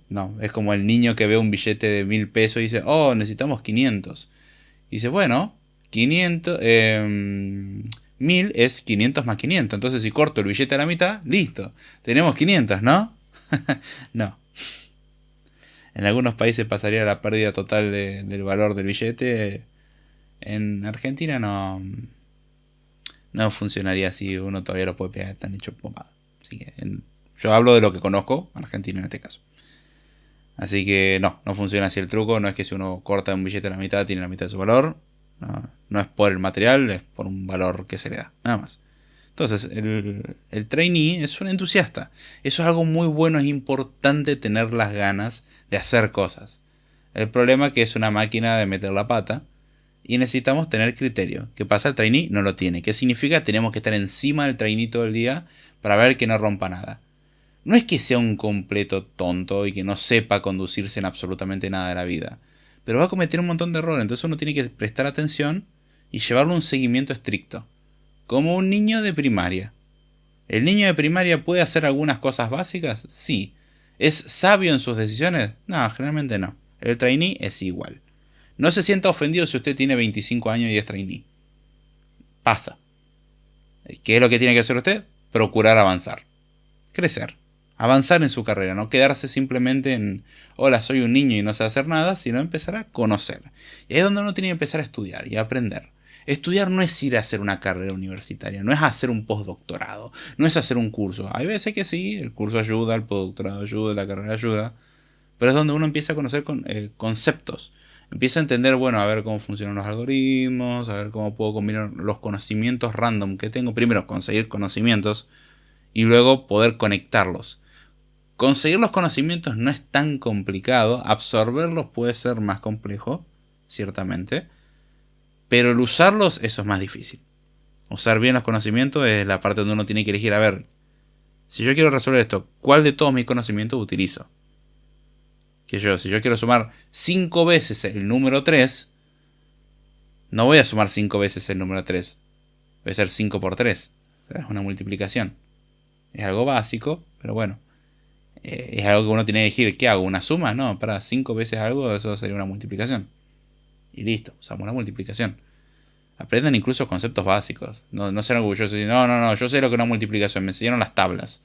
no. Es como el niño que ve un billete de 1000 pesos y dice, oh, necesitamos 500. Y dice, bueno, 500... 1000 es 500 más 500. Entonces si corto el billete a la mitad, listo. Tenemos 500, ¿no? No. En algunos países pasaría la pérdida total del valor del billete. En Argentina no funcionaría así, uno todavía lo puede pegar, están hechos pomada. Así que yo hablo de lo que conozco, Argentina en este caso. Así que no funciona así el truco, no es que si uno corta un billete a la mitad tiene la mitad de su valor. No es por el material, es por un valor que se le da, nada más. Entonces, el trainee es un entusiasta. Eso es algo muy bueno, es importante tener las ganas de hacer cosas. El problema es que es una máquina de meter la pata y necesitamos tener criterio. ¿Qué pasa? El trainee no lo tiene. ¿Qué significa? Tenemos que estar encima del trainee todo el día para ver que no rompa nada. No es que sea un completo tonto y que no sepa conducirse en absolutamente nada de la vida, pero va a cometer un montón de errores, entonces uno tiene que prestar atención y llevarlo a un seguimiento estricto. Como un niño de primaria. ¿El niño de primaria puede hacer algunas cosas básicas? Sí. ¿Es sabio en sus decisiones? No, generalmente no. El trainee es igual. No se sienta ofendido si usted tiene 25 años y es trainee. Pasa. ¿Qué es lo que tiene que hacer usted? Procurar avanzar. Crecer. Avanzar en su carrera. No quedarse simplemente en, hola, soy un niño y no sé hacer nada, sino empezar a conocer. Y ahí es donde uno tiene que empezar a estudiar y a aprender. Estudiar no es ir a hacer una carrera universitaria, no es hacer un postdoctorado, no es hacer un curso. Hay veces que sí, el curso ayuda, el postdoctorado ayuda, la carrera ayuda, pero es donde uno empieza a conocer conceptos. Empieza a entender, bueno, a ver cómo funcionan los algoritmos, a ver cómo puedo combinar los conocimientos random que tengo. Primero, conseguir conocimientos y luego poder conectarlos. Conseguir los conocimientos no es tan complicado, absorberlos puede ser más complejo, ciertamente. Pero el usarlos, eso es más difícil. Usar bien los conocimientos es la parte donde uno tiene que elegir, a ver, si yo quiero resolver esto, ¿cuál de todos mis conocimientos utilizo? Si yo quiero sumar 5 veces el número 3, no voy a sumar 5 veces el número 3. Voy a hacer 5 por 3. O sea, es una multiplicación. Es algo básico, pero bueno. Es algo que uno tiene que elegir. ¿Qué hago? ¿Una suma? No, para 5 veces algo, eso sería una multiplicación. Y listo, usamos la multiplicación. Aprendan incluso conceptos básicos. No sean orgullosos. No, yo sé lo que es una multiplicación. Me enseñaron las tablas.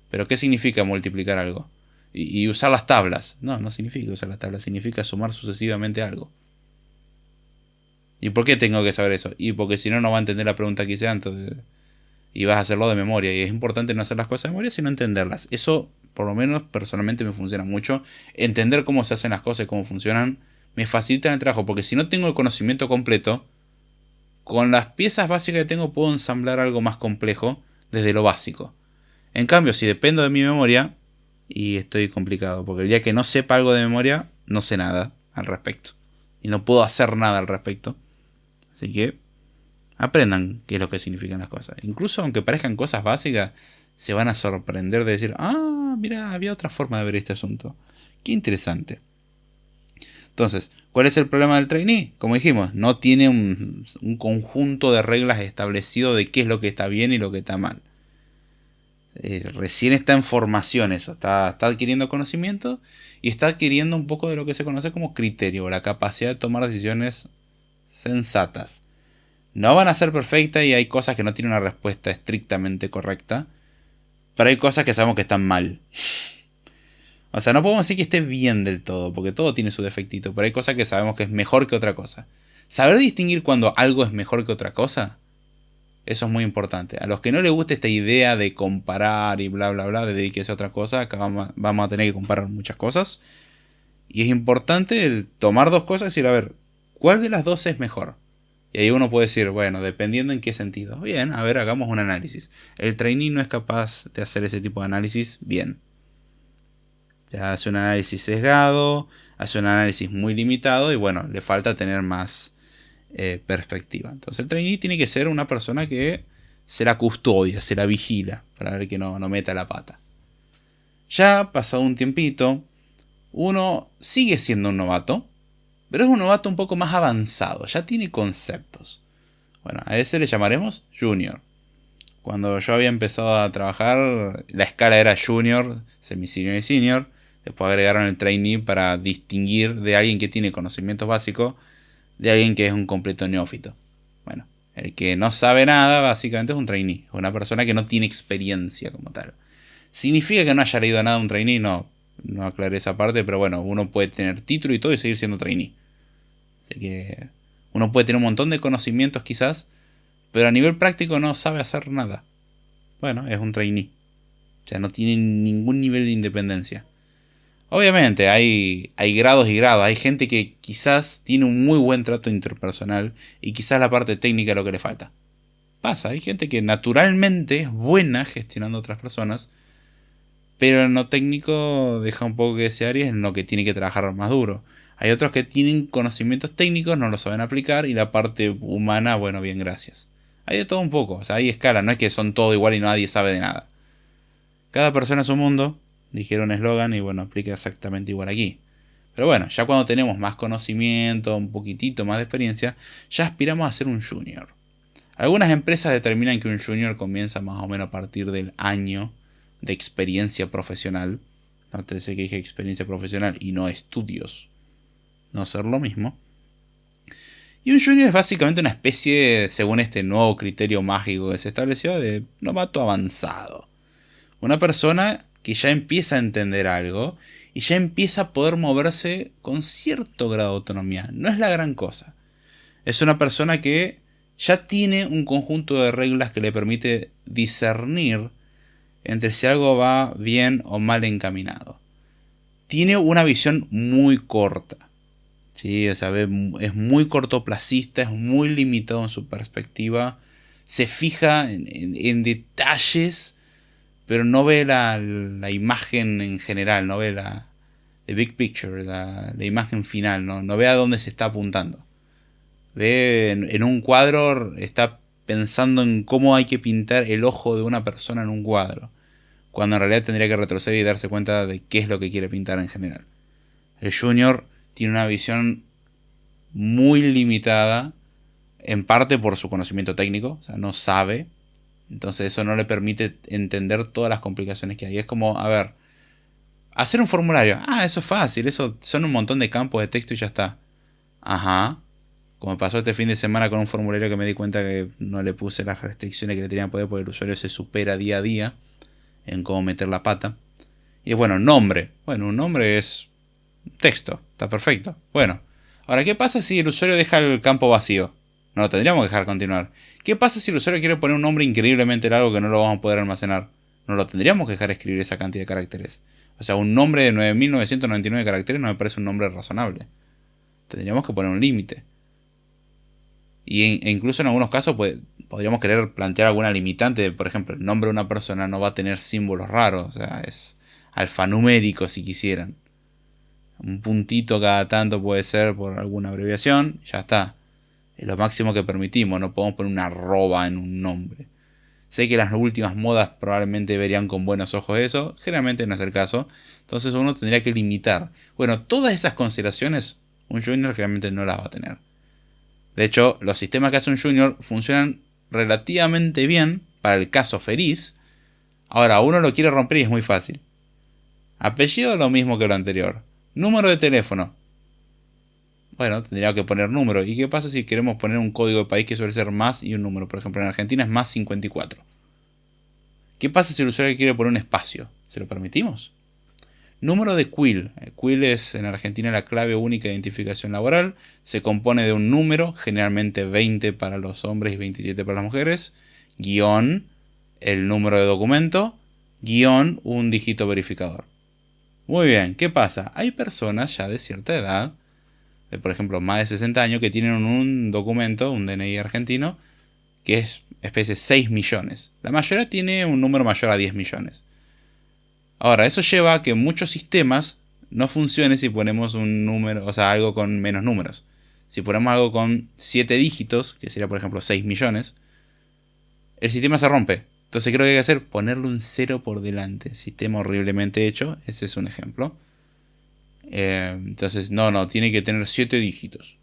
Pero ¿qué significa multiplicar algo? Y usar las tablas. No significa usar las tablas. Significa sumar sucesivamente algo. ¿Y por qué tengo que saber eso? Y porque si no, no va a entender la pregunta que hice antes. Y vas a hacerlo de memoria. Y es importante no hacer las cosas de memoria, sino entenderlas. Eso, por lo menos, personalmente me funciona mucho. Entender cómo se hacen las cosas y cómo funcionan me facilita el trabajo. Porque si no tengo el conocimiento completo, con las piezas básicas que tengo puedo ensamblar algo más complejo desde lo básico. En cambio, si dependo de mi memoria, y estoy complicado, porque el día que no sepa algo de memoria, no sé nada al respecto. Y no puedo hacer nada al respecto. Así que aprendan qué es lo que significan las cosas. Incluso aunque parezcan cosas básicas, se van a sorprender de decir, mira, había otra forma de ver este asunto. Qué interesante. Entonces, ¿cuál es el problema del trainee? Como dijimos, no tiene un conjunto de reglas establecido de qué es lo que está bien y lo que está mal. Recién está en formación eso, está adquiriendo conocimiento y está adquiriendo un poco de lo que se conoce como criterio, la capacidad de tomar decisiones sensatas. No van a ser perfectas y hay cosas que no tienen una respuesta estrictamente correcta, pero hay cosas que sabemos que están mal. O sea, no podemos decir que esté bien del todo, porque todo tiene su defectito, pero hay cosas que sabemos que es mejor que otra cosa. Saber distinguir cuando algo es mejor que otra cosa, eso es muy importante. A los que no les guste esta idea de comparar y bla bla bla, de dedicarse a otra cosa, acá vamos a tener que comparar muchas cosas. Y es importante el tomar dos cosas y decir, a ver, ¿cuál de las dos es mejor? Y ahí uno puede decir, bueno, dependiendo en qué sentido. Bien, a ver, hagamos un análisis. El trainee no es capaz de hacer ese tipo de análisis bien. Ya hace un análisis sesgado, hace un análisis muy limitado y bueno, le falta tener más perspectiva. Entonces el trainee tiene que ser una persona que se la custodia, se la vigila para ver que no meta la pata. Ya pasado un tiempito, uno sigue siendo un novato, pero es un novato un poco más avanzado, ya tiene conceptos. Bueno, a ese le llamaremos junior. Cuando yo había empezado a trabajar, la escala era junior, semi-senior y senior. Después agregaron el trainee para distinguir de alguien que tiene conocimientos básicos de alguien que es un completo neófito. Bueno, el que no sabe nada básicamente es un trainee, una persona que no tiene experiencia como tal. ¿Significa que no haya leído nada un trainee? No, No aclaré esa parte, pero bueno, uno puede tener título y todo y seguir siendo trainee. Así que uno puede tener un montón de conocimientos quizás, pero a nivel práctico no sabe hacer nada. Bueno, es un trainee. O sea, no tiene ningún nivel de independencia. Obviamente, hay grados y grados. Hay gente que quizás tiene un muy buen trato interpersonal y quizás la parte técnica es lo que le falta. Pasa, hay gente que naturalmente es buena gestionando a otras personas, pero en lo técnico deja un poco que desear y es en lo que tiene que trabajar más duro. Hay otros que tienen conocimientos técnicos, no lo saben aplicar y la parte humana, bueno, bien, gracias. Hay de todo un poco, o sea, hay escala, no es que son todo igual y nadie sabe de nada. Cada persona es un mundo, dijeron eslogan y bueno, aplica exactamente igual aquí. Pero bueno, ya cuando tenemos más conocimiento, un poquitito más de experiencia, ya aspiramos a ser un junior. Algunas empresas determinan que un junior comienza más o menos a partir del año de experiencia profesional. No te sé que dije experiencia profesional y no estudios. No ser lo mismo. Y un junior es básicamente una especie, según este nuevo criterio mágico que se estableció, de novato avanzado. Una persona que ya empieza a entender algo y ya empieza a poder moverse con cierto grado de autonomía. No es la gran cosa. Es una persona que ya tiene un conjunto de reglas que le permite discernir entre si algo va bien o mal encaminado. Tiene una visión muy corta. ¿Sí? O sea, es muy cortoplacista, es muy limitado en su perspectiva. Se fija en detalles, pero no ve la imagen en general, no ve la the big picture, la imagen final, no ve a dónde se está apuntando. Ve en un cuadro, está pensando en cómo hay que pintar el ojo de una persona en un cuadro, cuando en realidad tendría que retroceder y darse cuenta de qué es lo que quiere pintar en general. El junior tiene una visión muy limitada, en parte por su conocimiento técnico, o sea, no sabe, entonces eso no le permite entender todas las complicaciones que hay. Es como, a ver, hacer un formulario, eso es fácil, eso son un montón de campos de texto y ya está. Ajá. Como pasó este fin de semana con un formulario que me di cuenta que no le puse las restricciones que le tenían poder porque el usuario se supera día a día en cómo meter la pata. Y es bueno, nombre. Bueno, un nombre es texto, está perfecto. Bueno, ahora, ¿qué pasa si el usuario deja el campo vacío? No lo tendríamos que dejar continuar. ¿Qué pasa si el usuario quiere poner un nombre increíblemente largo que no lo vamos a poder almacenar? No lo tendríamos que dejar escribir esa cantidad de caracteres. O sea, un nombre de 9999 caracteres no me parece un nombre razonable. Tendríamos que poner un límite. E incluso en algunos casos podríamos querer plantear alguna limitante. Por ejemplo, el nombre de una persona no va a tener símbolos raros. O sea, es alfanumérico si quisieran. Un puntito cada tanto puede ser por alguna abreviación. Ya está. Es lo máximo que permitimos. No podemos poner una arroba en un nombre. Sé que las últimas modas probablemente verían con buenos ojos eso. Generalmente no es el caso. Entonces uno tendría que limitar. Bueno, todas esas consideraciones un junior realmente no las va a tener. De hecho, los sistemas que hace un junior funcionan relativamente bien para el caso feliz. Ahora, uno lo quiere romper y es muy fácil. Apellido lo mismo que lo anterior. Número de teléfono. Bueno, tendría que poner número. ¿Y qué pasa si queremos poner un código de país que suele ser más y un número? Por ejemplo, en Argentina es más 54. ¿Qué pasa si el usuario quiere poner un espacio? ¿Se lo permitimos? Número de quill. Quill es en Argentina la clave única de identificación laboral. Se compone de un número, generalmente 20 para los hombres y 27 para las mujeres, guión el número de documento, guión un dígito verificador. Muy bien, ¿qué pasa? Hay personas ya de cierta edad, de por ejemplo más de 60 años, que tienen un documento, un DNI argentino, que es especie de 6 millones. La mayoría tiene un número mayor a 10 millones. Ahora, eso lleva a que muchos sistemas no funcionen si ponemos un número, o sea, algo con menos números. Si ponemos algo con 7 dígitos, que sería por ejemplo 6 millones, el sistema se rompe. Entonces, ¿qué es lo que hay que hacer? Ponerle un 0 por delante. Sistema horriblemente hecho, ese es un ejemplo. Entonces, no, tiene que tener 7 dígitos.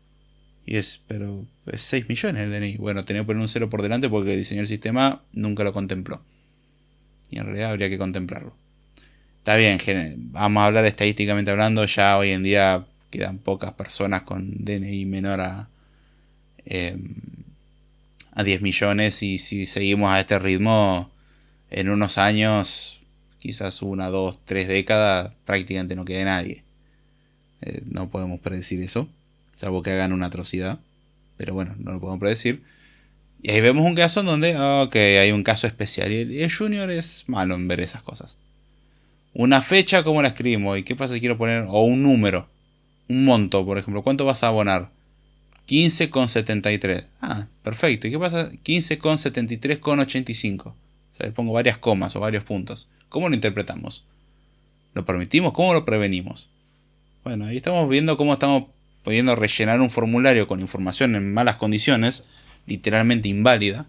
Pero es 6 millones el DNI. Bueno, tenía que poner un 0 por delante porque el diseño del sistema nunca lo contempló. Y en realidad habría que contemplarlo. Está bien, vamos a hablar estadísticamente hablando, ya hoy en día quedan pocas personas con DNI menor a 10 millones y si seguimos a este ritmo, en unos años quizás 1, 2, 3 décadas, prácticamente no quede nadie. No podemos predecir eso, salvo que hagan una atrocidad. Pero bueno, no lo podemos predecir. Y ahí vemos un caso en donde, ok, hay un caso especial. Y el junior es malo en ver esas cosas. Una fecha, ¿cómo la escribimos? ¿Y qué pasa si quiero poner? O un número. Un monto, por ejemplo. ¿Cuánto vas a abonar? 15,73. Ah, perfecto. ¿Y qué pasa? 15,73,85. O sea, le pongo varias comas o varios puntos. ¿Cómo lo interpretamos? ¿Lo permitimos? ¿Cómo lo prevenimos? Bueno, ahí estamos viendo cómo estamos pudiendo rellenar un formulario con información en malas condiciones, literalmente inválida,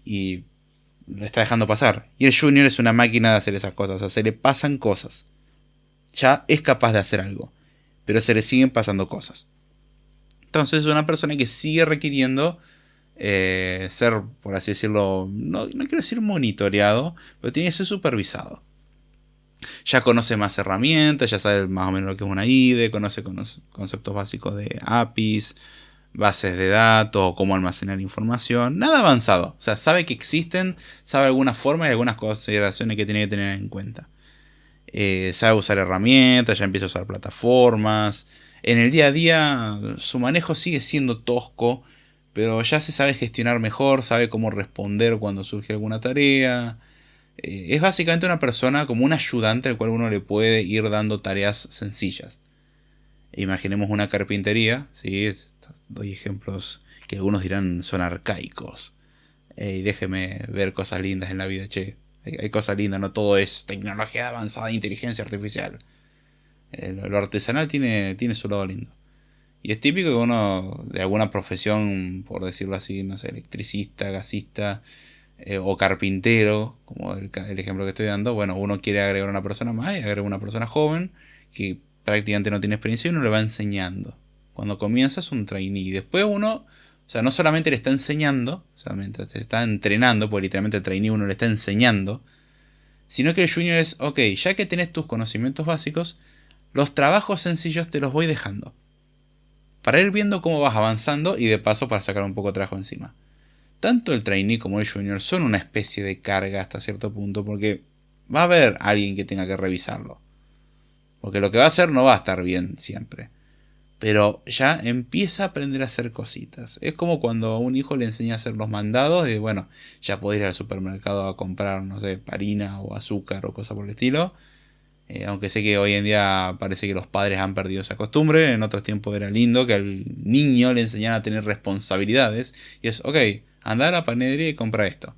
y lo está dejando pasar. Y el junior es una máquina de hacer esas cosas, o sea, se le pasan cosas. Ya es capaz de hacer algo, pero se le siguen pasando cosas. Entonces es una persona que sigue requiriendo ser, por así decirlo, no quiero decir monitoreado, pero tiene que ser supervisado. Ya conoce más herramientas, ya sabe más o menos lo que es una IDE, conoce conceptos básicos de APIs, bases de datos, cómo almacenar información. Nada avanzado, o sea, sabe que existen, sabe alguna forma y algunas consideraciones que tiene que tener en cuenta. Sabe usar herramientas, ya empieza a usar plataformas. En el día a día su manejo sigue siendo tosco, pero ya se sabe gestionar mejor, sabe cómo responder cuando surge alguna tarea. Es básicamente una persona como un ayudante al cual uno le puede ir dando tareas sencillas. Imaginemos una carpintería, ¿sí? Doy ejemplos que algunos dirán son arcaicos. Y déjeme ver cosas lindas en la vida, che. Hay cosas lindas, no todo es tecnología avanzada e inteligencia artificial. Lo artesanal tiene su lado lindo. Y es típico que uno de alguna profesión, por decirlo así, no sé, electricista, gasista o carpintero, como el ejemplo que estoy dando, bueno, uno quiere agregar una persona más y agrega una persona joven que prácticamente no tiene experiencia y uno le va enseñando. Cuando comienza es un trainee y después uno, o sea, no solamente le está enseñando, o sea, mientras se está entrenando, porque literalmente el trainee uno le está enseñando, sino que el junior es, ok, ya que tenés tus conocimientos básicos, los trabajos sencillos te los voy dejando. Para ir viendo cómo vas avanzando y de paso para sacar un poco de trabajo encima. Tanto el trainee como el junior son una especie de carga hasta cierto punto porque va a haber alguien que tenga que revisarlo. Porque lo que va a hacer no va a estar bien siempre. Pero ya empieza a aprender a hacer cositas. Es como cuando a un hijo le enseña a hacer los mandados y bueno, ya podés ir al supermercado a comprar, no sé, harina o azúcar o cosas por el estilo. Aunque sé que hoy en día parece que los padres han perdido esa costumbre. En otros tiempos era lindo que al niño le enseñaran a tener responsabilidades. Y es, ok, anda a la panadería y compra esto.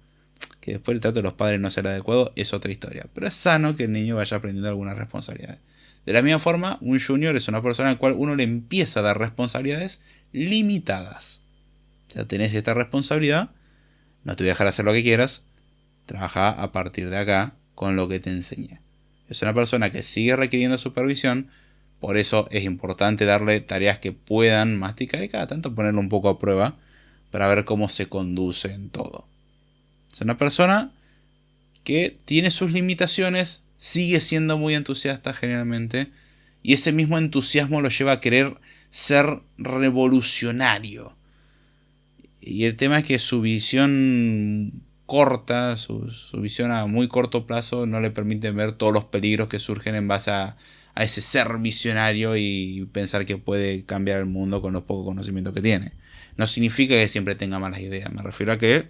Que después el trato de los padres no será adecuado, es otra historia. Pero es sano que el niño vaya aprendiendo algunas responsabilidades. De la misma forma, un junior es una persona a la cual uno le empieza a dar responsabilidades limitadas. O sea, tenés esta responsabilidad, no te voy a dejar hacer lo que quieras, trabaja a partir de acá con lo que te enseñé. Es una persona que sigue requiriendo supervisión, por eso es importante darle tareas que puedan masticar y cada tanto ponerlo un poco a prueba para ver cómo se conduce en todo. Es una persona que tiene sus limitaciones, sigue siendo muy entusiasta generalmente, y ese mismo entusiasmo lo lleva a querer ser revolucionario. Y el tema es que su visión corta, su visión a muy corto plazo no le permite ver todos los peligros que surgen en base a ese ser visionario y pensar que puede cambiar el mundo con los pocos conocimientos que tiene. No significa que siempre tenga malas ideas, me refiero a que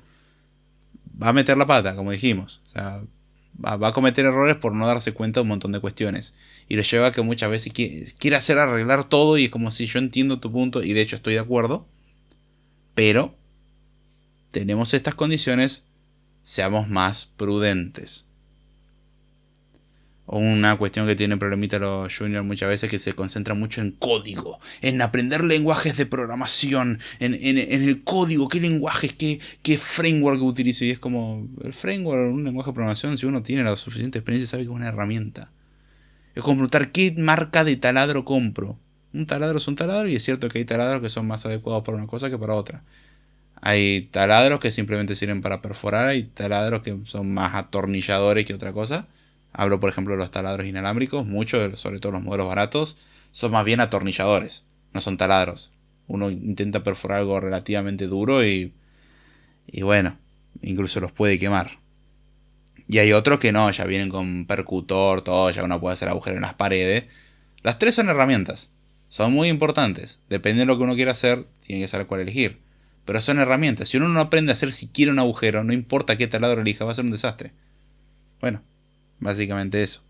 va a meter la pata, como dijimos. O sea, va a cometer errores por no darse cuenta de un montón de cuestiones. Y lo lleva a que muchas veces quiere hacer arreglar todo y es como si yo entiendo tu punto y de hecho estoy de acuerdo. Pero tenemos estas condiciones, seamos más prudentes. O una cuestión que tienen problemita los juniors muchas veces que se concentran mucho en código, en aprender lenguajes de programación, en el código, qué lenguajes, qué framework utilizo. Y es como, el framework, un lenguaje de programación, si uno tiene la suficiente experiencia, sabe que es una herramienta. Es como preguntar qué marca de taladro compro. Un taladro es un taladro y es cierto que hay taladros que son más adecuados para una cosa que para otra. Hay taladros que simplemente sirven para perforar, hay taladros que son más atornilladores que otra cosa. Hablo por ejemplo de los taladros inalámbricos, muchos, sobre todo los modelos baratos, son más bien atornilladores, no son taladros. Uno intenta perforar algo relativamente duro y bueno, incluso los puede quemar. Y hay otros que no, ya vienen con percutor, todo, ya uno puede hacer agujeros en las paredes. Las tres son herramientas. Son muy importantes. Depende de lo que uno quiera hacer, tiene que saber cuál elegir. Pero son herramientas. Si uno no aprende a hacer siquiera un agujero, no importa qué taladro elija, va a ser un desastre. Bueno, básicamente eso.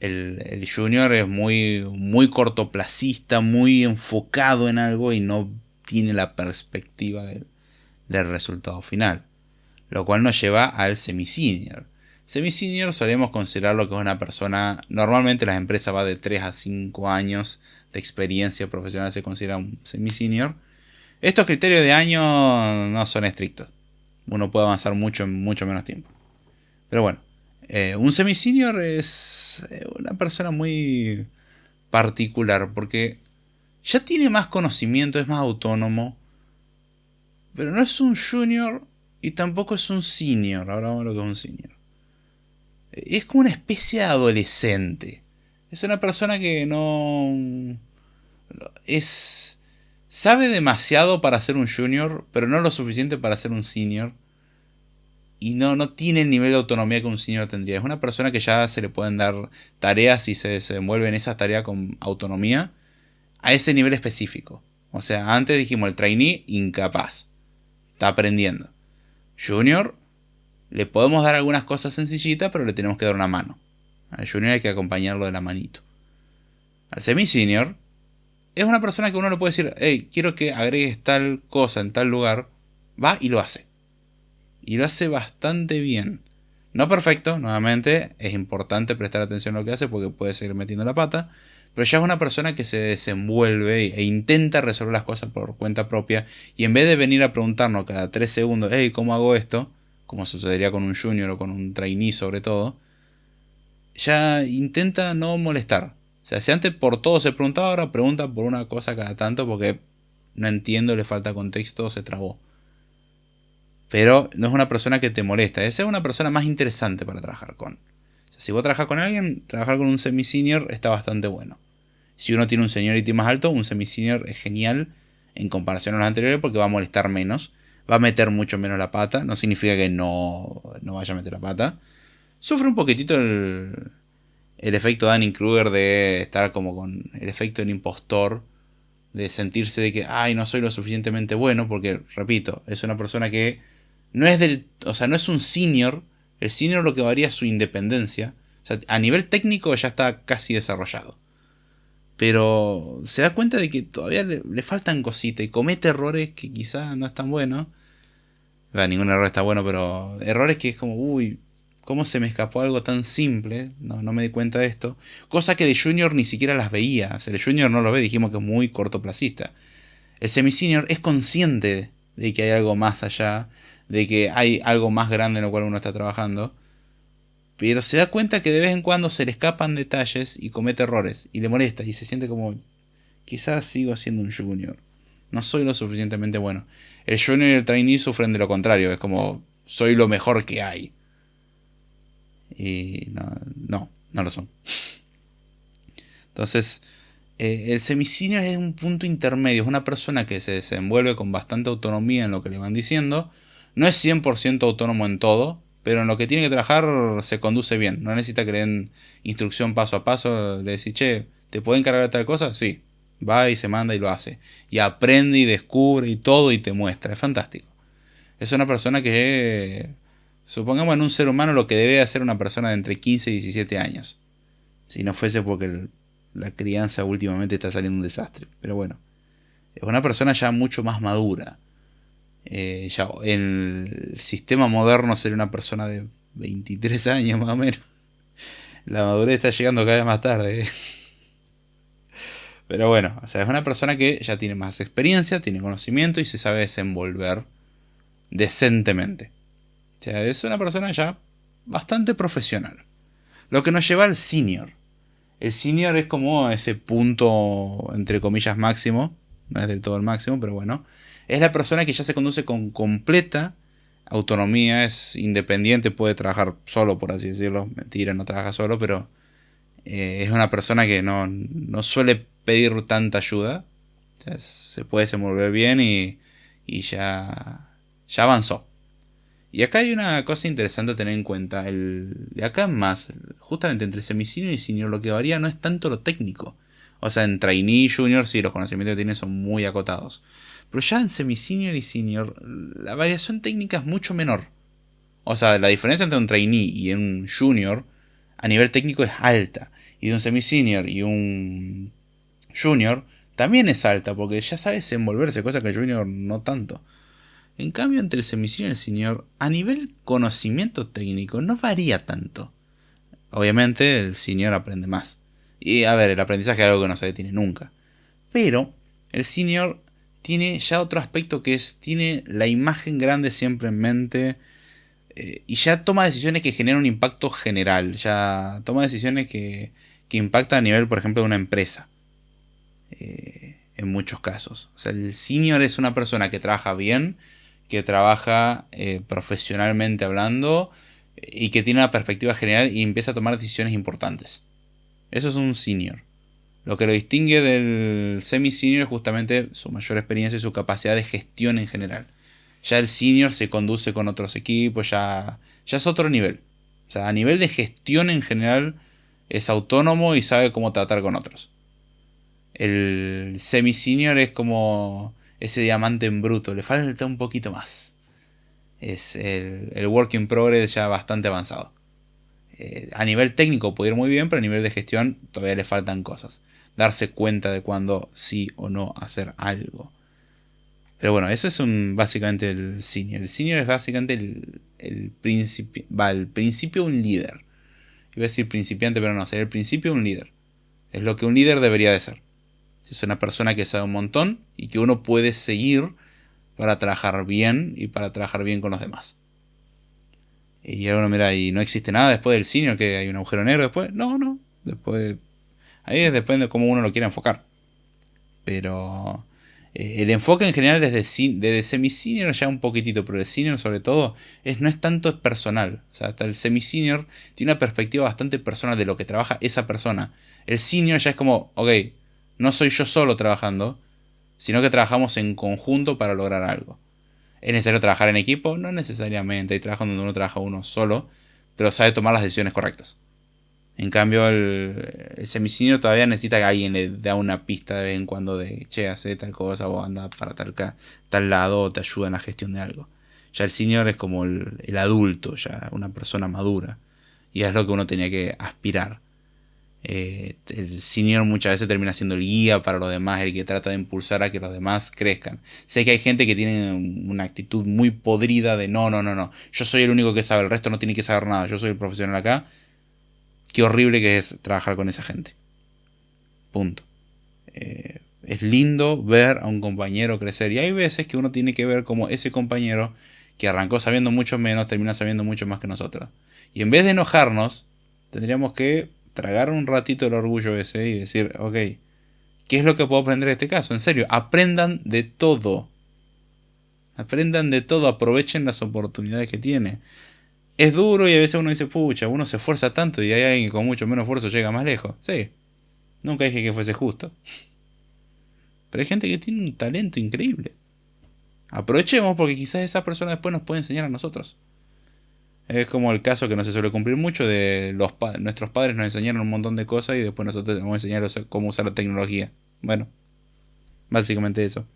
El junior es muy cortoplacista, muy enfocado en algo y no tiene la perspectiva del resultado final. Lo cual nos lleva al semi-senior. Semi-senior solemos considerarlo que es una persona, normalmente las empresas va de 3 a 5 años de experiencia profesional, se considera un semi-senior. Estos criterios de año no son estrictos. Uno puede avanzar mucho en mucho menos tiempo. Pero bueno, un semi-senior es una persona muy particular porque ya tiene más conocimiento, es más autónomo, pero no es un junior y tampoco es un senior. Ahora vamos a lo que es un senior. Es como una especie de adolescente. Es una persona que no es sabe demasiado para ser un junior, pero no lo suficiente para ser un senior. Y no tiene el nivel de autonomía que un senior tendría. Es una persona que ya se le pueden dar tareas y se desenvuelve en esas tareas con autonomía a ese nivel específico. O sea, antes dijimos el trainee, incapaz. Está aprendiendo. Junior, le podemos dar algunas cosas sencillitas, pero le tenemos que dar una mano. Al junior hay que acompañarlo de la manito. Al semi-senior, es una persona que uno le puede decir, hey, quiero que agregues tal cosa en tal lugar. Va y lo hace. Y lo hace bastante bien. No perfecto, nuevamente, es importante prestar atención a lo que hace porque puede seguir metiendo la pata. Pero ya es una persona que se desenvuelve e intenta resolver las cosas por cuenta propia. Y en vez de venir a preguntarnos cada 3 segundos, hey, ¿cómo hago esto? Como sucedería con un junior o con un trainee sobre todo. Ya intenta no molestar. O sea, si antes por todo se preguntaba, ahora pregunta por una cosa cada tanto porque no entiendo, le falta contexto, se trabó. Pero no es una persona que te molesta. Esa es una persona más interesante para trabajar con. O sea, si vos trabajas con alguien, trabajar con un semi-senior está bastante bueno. Si uno tiene un seniority más alto, un semi-senior es genial en comparación a los anteriores porque va a molestar menos. Va a meter mucho menos la pata. No significa que no vaya a meter la pata. Sufre un poquitito el efecto Dunning-Kruger de estar como con el efecto del impostor. De sentirse de que, ay, no soy lo suficientemente bueno. Porque, repito, es una persona que no es no es un senior. El senior lo que varía es su independencia. O sea, a nivel técnico ya está casi desarrollado. Pero se da cuenta de que todavía le faltan cositas y comete errores que quizás no están buenos. Bueno, ningún error está bueno, pero errores que es como, uy, ¿cómo se me escapó algo tan simple? No me di cuenta de esto. Cosa que de Junior ni siquiera las veía. O sea, el Junior no lo ve, dijimos que es muy cortoplacista. El semi-senior es consciente de que hay algo más allá, de que hay algo más grande en lo cual uno está trabajando. Pero se da cuenta que de vez en cuando se le escapan detalles y comete errores. Y le molesta y se siente como, quizás sigo siendo un junior. No soy lo suficientemente bueno. El junior y el trainee sufren de lo contrario. Es como, soy lo mejor que hay. Y no lo son. Entonces, el semi-senior es un punto intermedio. Es una persona que se desenvuelve con bastante autonomía en lo que le van diciendo. No es 100% autónomo en todo, pero en lo que tiene que trabajar se conduce bien. No necesita que le den instrucción paso a paso. Le decís, che, ¿te puedo encargar de tal cosa? Sí. Va y se manda y lo hace. Y aprende y descubre y todo y te muestra. Es fantástico. Es una persona que, supongamos en un ser humano lo que debe hacer una persona de entre 15 y 17 años. Si no fuese porque la crianza últimamente está saliendo un desastre. Pero bueno, es una persona ya mucho más madura. Ya en el sistema moderno sería una persona de 23 años más o menos. La madurez está llegando cada vez más tarde. Pero bueno, o sea, es una persona que ya tiene más experiencia, tiene conocimiento y se sabe desenvolver decentemente. O sea, es una persona ya bastante profesional. Lo que nos lleva al senior. El senior es como ese punto, entre comillas, máximo. No es del todo el máximo, pero bueno. Es la persona que ya se conduce con completa autonomía, es independiente, puede trabajar solo, por así decirlo. Mentira, no trabaja solo, pero es una persona que no suele pedir tanta ayuda. O sea, se puede desenvolver bien y ya avanzó. Y acá hay una cosa interesante a tener en cuenta. De acá en más, justamente entre semi-senior y senior, lo que varía no es tanto lo técnico. O sea, en trainee y junior sí, los conocimientos que tienen son muy acotados. Pero ya en semi-senior y senior, la variación técnica es mucho menor. O sea, la diferencia entre un trainee y un junior a nivel técnico es alta. Y de un semi-senior y un junior también es alta, porque ya sabe desenvolverse, cosa que el junior no tanto. En cambio, entre el semi-senior y el senior, a nivel conocimiento técnico, no varía tanto. Obviamente, el senior aprende más. Y a ver, el aprendizaje es algo que no se detiene nunca. Pero, el senior tiene ya otro aspecto que es, tiene la imagen grande siempre en mente. Y ya toma decisiones que generan un impacto general. Ya toma decisiones que impactan a nivel, por ejemplo, de una empresa. En muchos casos. O sea, el senior es una persona que trabaja bien, que trabaja profesionalmente hablando y que tiene una perspectiva general y empieza a tomar decisiones importantes. Eso es un senior. Lo que lo distingue del semi-senior es justamente su mayor experiencia y su capacidad de gestión en general. Ya el senior se conduce con otros equipos, ya es otro nivel. O sea, a nivel de gestión en general es autónomo y sabe cómo tratar con otros. El semi-senior es como ese diamante en bruto, le falta un poquito más. Es el work in progress ya bastante avanzado. A nivel técnico puede ir muy bien, pero a nivel de gestión todavía le faltan cosas. Darse cuenta de cuándo sí o no hacer algo. Pero bueno, eso es básicamente el senior. El senior es básicamente el principio de un líder. Iba a decir principiante, pero no, sería el principio de un líder. Es lo que un líder debería de ser. Es una persona que sabe un montón y que uno puede seguir para trabajar bien y para trabajar bien con los demás. Y ahora mira, y no existe nada después del senior, que hay un agujero negro después. No. Después. Ahí depende de cómo uno lo quiera enfocar. Pero el enfoque en general desde semi-senior ya un poquitito, pero el senior sobre todo no es tanto personal. O sea, hasta el semi-senior tiene una perspectiva bastante personal de lo que trabaja esa persona. El senior ya es como, ok, no soy yo solo trabajando, sino que trabajamos en conjunto para lograr algo. ¿Es necesario trabajar en equipo? No necesariamente. Hay trabajos donde uno trabaja uno solo, pero sabe tomar las decisiones correctas. En cambio, el semi-senior todavía necesita que alguien le dé una pista de vez en cuando de, che, hace tal cosa o anda para tal lado o te ayuda en la gestión de algo. Ya el senior es como el adulto, ya una persona madura. Y es lo que uno tenía que aspirar. El senior muchas veces termina siendo el guía para los demás, el que trata de impulsar a que los demás crezcan. Sé que hay gente que tiene una actitud muy podrida de no, yo soy el único que sabe, el resto no tiene que saber nada, yo soy el profesional acá. Qué horrible que es trabajar con esa gente. Punto. Es lindo ver a un compañero crecer y hay veces que uno tiene que ver como ese compañero que arrancó sabiendo mucho menos termina sabiendo mucho más que nosotros. Y en vez de enojarnos, tendríamos que tragar un ratito el orgullo ese y decir, ok, ¿qué es lo que puedo aprender de este caso? En serio, aprendan de todo. Aprendan de todo, aprovechen las oportunidades que tiene. Es duro y a veces uno dice, pucha, uno se esfuerza tanto y hay alguien que con mucho menos esfuerzo llega más lejos. Sí, nunca dije que fuese justo. Pero hay gente que tiene un talento increíble. Aprovechemos porque quizás esa persona después nos puede enseñar a nosotros. Es como el caso que no se suele cumplir mucho de nuestros padres nos enseñaron un montón de cosas y después nosotros vamos a enseñar cómo usar la tecnología. Bueno, básicamente eso.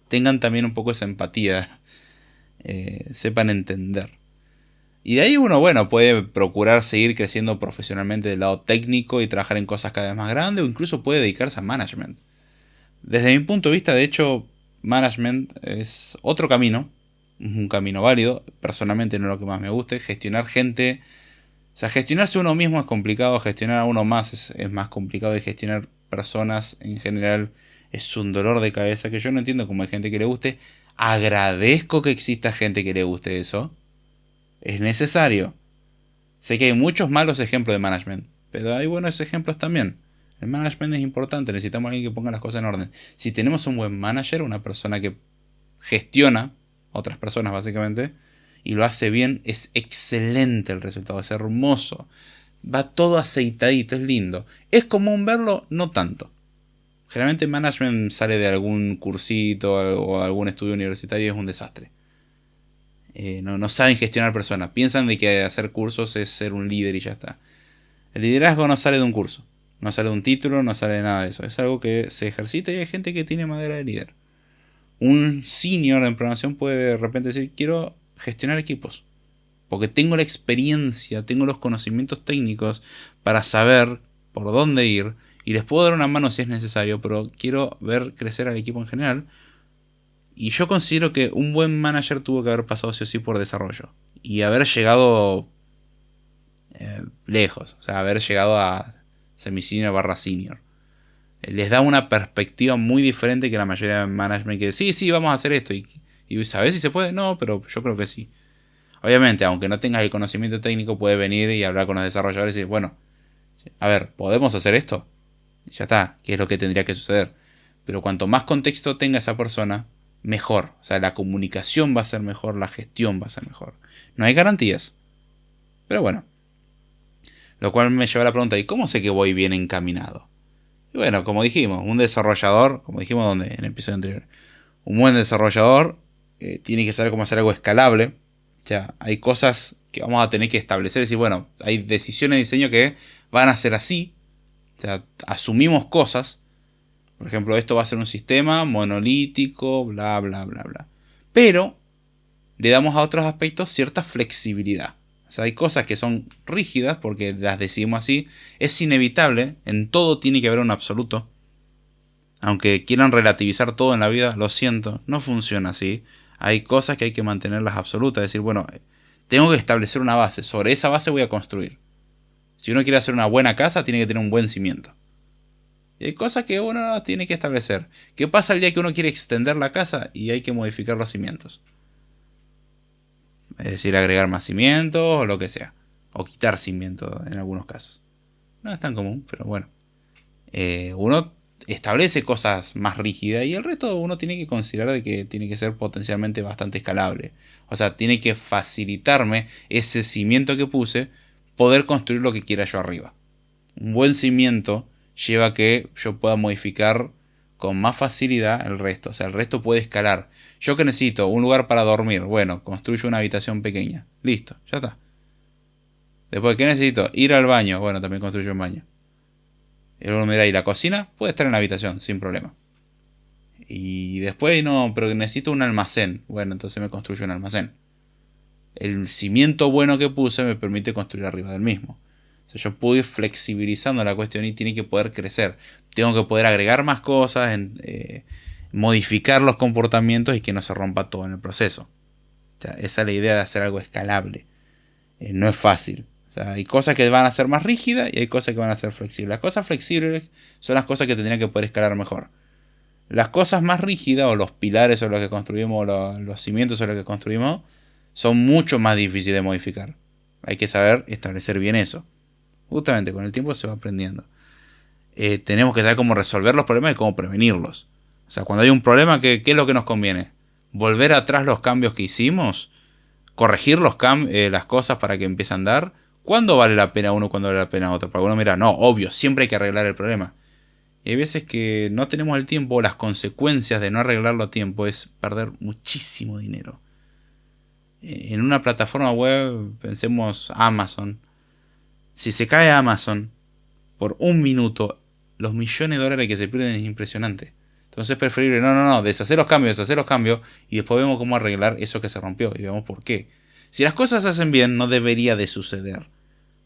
Tengan también un poco esa empatía. Sepan entender. Y de ahí uno, bueno, puede procurar seguir creciendo profesionalmente del lado técnico y trabajar en cosas cada vez más grandes o incluso puede dedicarse a management. Desde mi punto de vista, de hecho, management es otro camino, un camino válido. Personalmente no es lo que más me guste. Gestionar gente, o sea, gestionarse uno mismo es complicado, gestionar a uno más es más complicado y gestionar personas en general es un dolor de cabeza que yo no entiendo cómo hay gente que le guste. Agradezco que exista gente que le guste eso. Es necesario. Sé que hay muchos malos ejemplos de management, pero hay buenos ejemplos también. El management es importante, necesitamos a alguien que ponga las cosas en orden. Si tenemos un buen manager, una persona que gestiona otras personas básicamente, y lo hace bien, es excelente el resultado, es hermoso. Va todo aceitadito, es lindo. ¿Es común verlo? No tanto. Generalmente management sale de algún cursito o algún estudio universitario y es un desastre. No saben gestionar personas. Piensan de que hacer cursos es ser un líder y ya está. El liderazgo no sale de un curso. No sale de un título, no sale de nada de eso. Es algo que se ejercita y hay gente que tiene madera de líder. Un senior en programación puede de repente decir, quiero gestionar equipos. Porque tengo la experiencia, tengo los conocimientos técnicos para saber por dónde ir. Y les puedo dar una mano si es necesario, pero quiero ver crecer al equipo en general. Y yo considero que un buen manager tuvo que haber pasado sí o sí por desarrollo. Y haber llegado lejos. O sea, haber llegado a semi-senior barra senior. Les da una perspectiva muy diferente que la mayoría de management que sí, vamos a hacer esto. Y ¿sabes si se puede? No, pero yo creo que sí. Obviamente, aunque no tengas el conocimiento técnico, puedes venir y hablar con los desarrolladores y decir, bueno, a ver, ¿podemos hacer esto? Y ya está, ¿qué es lo que tendría que suceder? Pero cuanto más contexto tenga esa persona, mejor. O sea, la comunicación va a ser mejor, la gestión va a ser mejor. No hay garantías. Pero bueno. Lo cual me lleva a la pregunta, ¿y cómo sé que voy bien encaminado? Y bueno, como dijimos, un desarrollador, como dijimos en el episodio anterior, un buen desarrollador tiene que saber cómo hacer algo escalable. O sea, hay cosas que vamos a tener que establecer. Y decir, bueno, hay decisiones de diseño que van a ser así. O sea, asumimos cosas. Por ejemplo, esto va a ser un sistema monolítico, bla, bla, bla, bla. Pero le damos a otros aspectos cierta flexibilidad. O sea, hay cosas que son rígidas porque las decimos así. Es inevitable, en todo tiene que haber un absoluto. Aunque quieran relativizar todo en la vida, lo siento, no funciona así. Hay cosas que hay que mantenerlas absolutas. Es decir, bueno, tengo que establecer una base. Sobre esa base voy a construir. Si uno quiere hacer una buena casa, tiene que tener un buen cimiento. Y hay cosas que uno tiene que establecer. ¿Qué pasa el día que uno quiere extender la casa y hay que modificar los cimientos? Es decir, agregar más cimientos o lo que sea. O quitar cimientos en algunos casos. No es tan común, pero bueno. Uno establece cosas más rígidas y el resto uno tiene que considerar de que tiene que ser potencialmente bastante escalable. O sea, tiene que facilitarme ese cimiento que puse poder construir lo que quiera yo arriba. Un buen cimiento lleva a que yo pueda modificar con más facilidad el resto. O sea, el resto puede escalar. Yo que necesito un lugar para dormir. Bueno, construyo una habitación pequeña. Listo, ya está. Después, ¿qué necesito? Ir al baño. Bueno, también construyo un baño. Y luego me dirá, ¿y la cocina? Puede estar en la habitación, sin problema. Y después, no, pero necesito un almacén. Bueno, entonces me construyo un almacén. El cimiento bueno que puse me permite construir arriba del mismo. O sea, yo puedo ir flexibilizando la cuestión y tiene que poder crecer. Tengo que poder agregar más cosas, modificar los comportamientos y que no se rompa todo en el proceso. O sea, esa es la idea de hacer algo escalable. No es fácil. O sea, hay cosas que van a ser más rígidas y hay cosas que van a ser flexibles. Las cosas flexibles son las cosas que tendrían que poder escalar mejor. Las cosas más rígidas, o los pilares sobre los que construimos, o los cimientos sobre los que construimos, son mucho más difíciles de modificar. Hay que saber establecer bien eso. Justamente con el tiempo se va aprendiendo. Tenemos que saber cómo resolver los problemas y cómo prevenirlos. O sea, cuando hay un problema, ¿qué es lo que nos conviene? ¿Volver atrás los cambios que hicimos? ¿Corregir las cosas para que empiece a andar? ¿Cuándo vale la pena uno, cuándo vale la pena otro? Porque uno mira, no, obvio, siempre hay que arreglar el problema. Y hay veces que no tenemos el tiempo, las consecuencias de no arreglarlo a tiempo es perder muchísimo dinero. En una plataforma web, pensemos Amazon. Si se cae Amazon por un minuto, los millones de dólares que se pierden es impresionante. Entonces es preferible, deshacer los cambios y después vemos cómo arreglar eso que se rompió y vemos por qué. Si las cosas se hacen bien, no debería de suceder.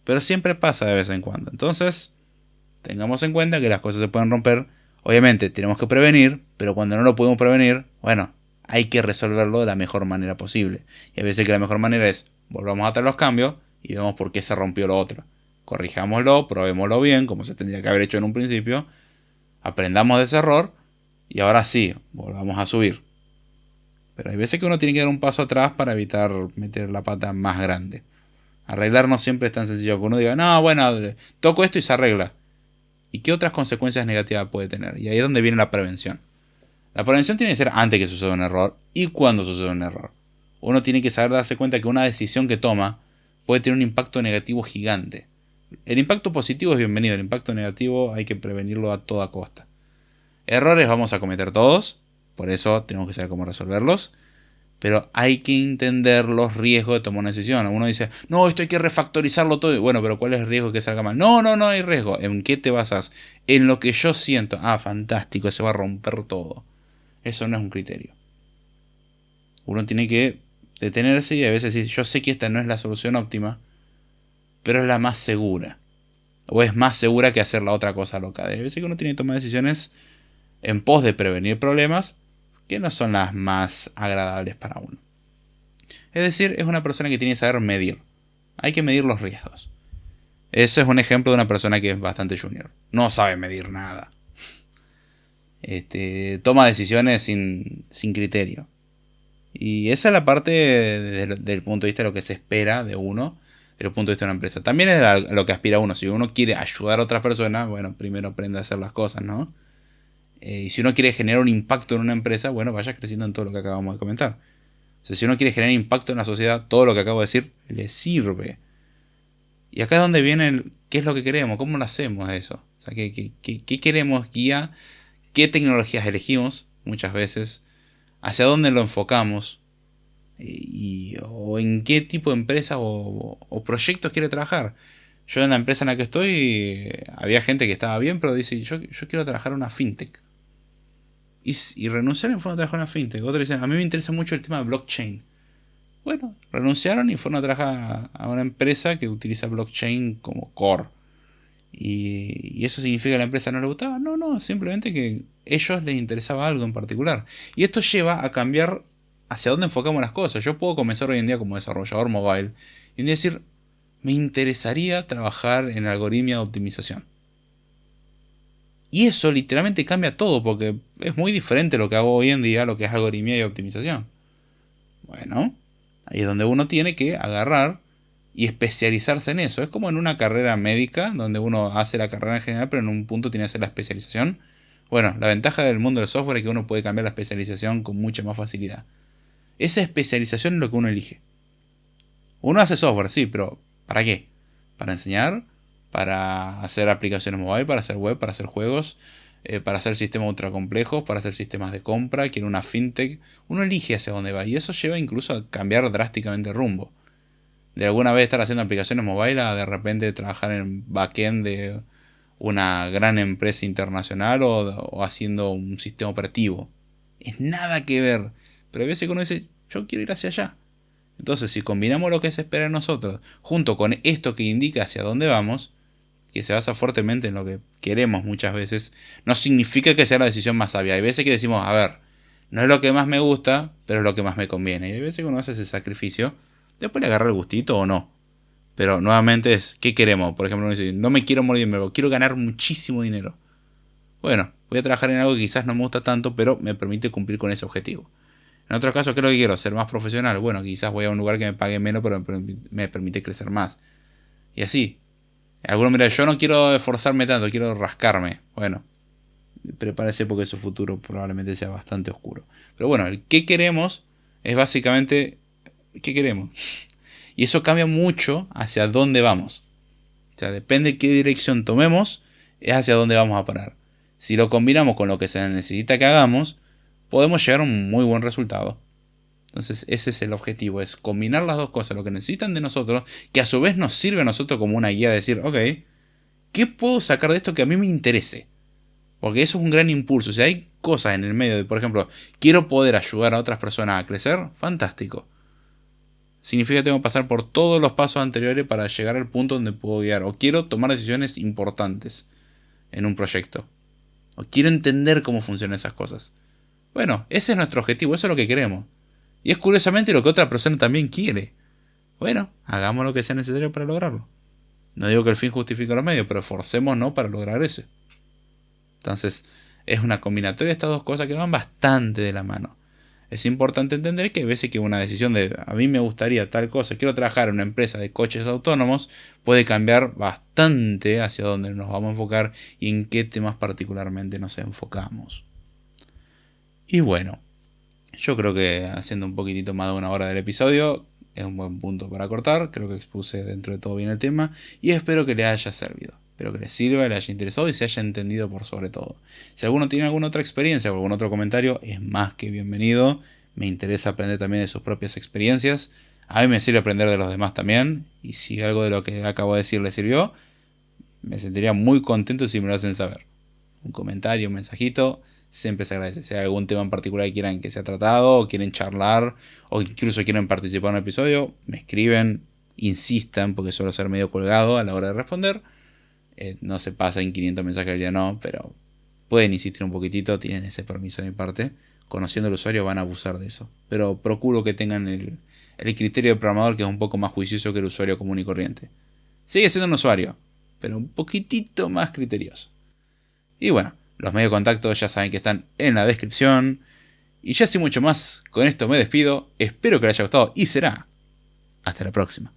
Pero siempre pasa de vez en cuando. Entonces, tengamos en cuenta que las cosas se pueden romper. Obviamente tenemos que prevenir, pero cuando no lo podemos prevenir, bueno, hay que resolverlo de la mejor manera posible. Y a veces que la mejor manera es, volvamos a traer los cambios y vemos por qué se rompió lo otro. Corrijámoslo, probémoslo bien, como se tendría que haber hecho en un principio. Aprendamos de ese error y ahora sí, volvamos a subir. Pero hay veces que uno tiene que dar un paso atrás para evitar meter la pata más grande. Arreglar no siempre es tan sencillo que uno diga, no, bueno, toco esto y se arregla. ¿Y qué otras consecuencias negativas puede tener? Y ahí es donde viene la prevención. La prevención tiene que ser antes que suceda un error y cuando suceda un error. Uno tiene que saber darse cuenta que una decisión que toma puede tener un impacto negativo gigante. El impacto positivo es bienvenido, el impacto negativo hay que prevenirlo a toda costa. Errores vamos a cometer todos, por eso tenemos que saber cómo resolverlos. Pero hay que entender los riesgos de tomar una decisión. Uno dice, no, esto hay que refactorizarlo todo. Bueno, pero ¿cuál es el riesgo que salga mal? No, no hay riesgo. ¿En qué te basas? En lo que yo siento. Ah, fantástico, se va a romper todo. Eso no es un criterio. Uno tiene que detenerse y a veces decir, yo sé que esta no es la solución óptima, pero es la más segura. O es más segura que hacer la otra cosa loca. A veces que uno tiene que tomar decisiones en pos de prevenir problemas que no son las más agradables para uno. Es decir, es una persona que tiene que saber medir. Hay que medir los riesgos. Ese es un ejemplo de una persona que es bastante junior. No sabe medir nada. Toma decisiones sin criterio. Y esa es la parte del punto de vista de lo que se espera de uno, desde el punto de vista de una empresa. También es a lo que aspira uno. Si uno quiere ayudar a otras personas, bueno, primero aprende a hacer las cosas, ¿no? Y si uno quiere generar un impacto en una empresa, bueno, vaya creciendo en todo lo que acabamos de comentar. O sea, si uno quiere generar impacto en la sociedad, todo lo que acabo de decir le sirve. Y acá es donde viene qué es lo que queremos, cómo lo hacemos eso. O sea, qué queremos guía, qué tecnologías elegimos muchas veces, hacia dónde lo enfocamos, o en qué tipo de empresa o proyectos quiere trabajar. Yo en la empresa en la que estoy, había gente que estaba bien, pero dice, yo quiero trabajar en una fintech. Y renunciaron y fueron a trabajar en una fintech. Otros dicen, a mí me interesa mucho el tema de blockchain. Bueno, renunciaron y fueron a trabajar a una empresa que utiliza blockchain como core. ¿Y eso significa que a la empresa no le gustaba? No, simplemente que a ellos les interesaba algo en particular. Y esto lleva a cambiar hacia dónde enfocamos las cosas. Yo puedo comenzar hoy en día como desarrollador mobile y un día decir, me interesaría trabajar en algoritmia de optimización. Y eso literalmente cambia todo porque es muy diferente lo que hago hoy en día a lo que es algoritmia y optimización. Bueno, ahí es donde uno tiene que agarrar y especializarse en eso. Es como en una carrera médica, donde uno hace la carrera en general, pero en un punto tiene que hacer la especialización. Bueno, la ventaja del mundo del software es que uno puede cambiar la especialización con mucha más facilidad. Esa especialización es lo que uno elige. Uno hace software, sí, pero ¿para qué? ¿Para enseñar? ¿Para hacer aplicaciones mobile? ¿Para hacer web? ¿Para hacer juegos? ¿Para hacer sistemas ultra complejos? ¿Para hacer sistemas de compra? ¿Quiere una fintech? Uno elige hacia dónde va y eso lleva incluso a cambiar drásticamente el rumbo. De alguna vez estar haciendo aplicaciones mobile a de repente trabajar en backend de una gran empresa internacional o haciendo un sistema operativo. Es nada que ver. Pero hay veces que uno dice, yo quiero ir hacia allá. Entonces, si combinamos lo que se espera de nosotros, junto con esto que indica hacia dónde vamos, que se basa fuertemente en lo que queremos muchas veces, no significa que sea la decisión más sabia. Hay veces que decimos, a ver, no es lo que más me gusta, pero es lo que más me conviene. Y hay veces que uno hace ese sacrificio, después le agarra el gustito o no. Pero nuevamente es, ¿qué queremos? Por ejemplo, uno dice, no me quiero morir, pero quiero ganar muchísimo dinero. Bueno, voy a trabajar en algo que quizás no me gusta tanto, pero me permite cumplir con ese objetivo. En otros casos, ¿qué es lo que quiero? Ser más profesional. Bueno, quizás voy a un lugar que me pague menos, pero me permite crecer más. Y así. Algunos miran, yo no quiero esforzarme tanto, quiero rascarme. Bueno, prepárese porque su futuro probablemente sea bastante oscuro. Pero bueno, el qué queremos es básicamente qué queremos. Y eso cambia mucho hacia dónde vamos. O sea, depende de qué dirección tomemos, es hacia dónde vamos a parar. Si lo combinamos con lo que se necesita que hagamos, podemos llegar a un muy buen resultado. Entonces ese es el objetivo, es combinar las dos cosas, lo que necesitan de nosotros, que a su vez nos sirve a nosotros como una guía de decir, ok, ¿qué puedo sacar de esto que a mí me interese? Porque eso es un gran impulso. Si hay cosas en el medio de, por ejemplo, quiero poder ayudar a otras personas a crecer, fantástico. Significa que tengo que pasar por todos los pasos anteriores para llegar al punto donde puedo guiar. O quiero tomar decisiones importantes en un proyecto. O quiero entender cómo funcionan esas cosas. Bueno, ese es nuestro objetivo, eso es lo que queremos. Y es curiosamente lo que otra persona también quiere. Bueno, hagamos lo que sea necesario para lograrlo. No digo que el fin justifique los medios, pero esforcémonos para lograr eso. Entonces, es una combinatoria de estas dos cosas que van bastante de la mano. Es importante entender que hay veces que una decisión de a mí me gustaría tal cosa, quiero trabajar en una empresa de coches autónomos, puede cambiar bastante hacia dónde nos vamos a enfocar y en qué temas particularmente nos enfocamos. Y bueno, yo creo que haciendo un poquitito más de una hora del episodio es un buen punto para cortar. Creo que expuse dentro de todo bien el tema y espero que le haya servido. Espero que le sirva, le haya interesado y se haya entendido por sobre todo. Si alguno tiene alguna otra experiencia o algún otro comentario, es más que bienvenido. Me interesa aprender también de sus propias experiencias. A mí me sirve aprender de los demás también. Y si algo de lo que acabo de decir les sirvió, me sentiría muy contento si me lo hacen saber. Un comentario, un mensajito, siempre se agradece. Si hay algún tema en particular que quieran que sea tratado, o quieren charlar, o incluso quieren participar en un episodio, me escriben, insistan, porque suelo ser medio colgado a la hora de responder. No se pasa en 500 mensajes al día, no, pero pueden insistir un poquitito, tienen ese permiso de mi parte. Conociendo al usuario van a abusar de eso. Pero procuro que tengan el criterio del programador, que es un poco más juicioso que el usuario común y corriente. Sigue siendo un usuario, pero un poquitito más criterioso. Y bueno, los medios de contacto ya saben que están en la descripción. Y ya sin mucho más, con esto me despido. Espero que les haya gustado y será hasta la próxima.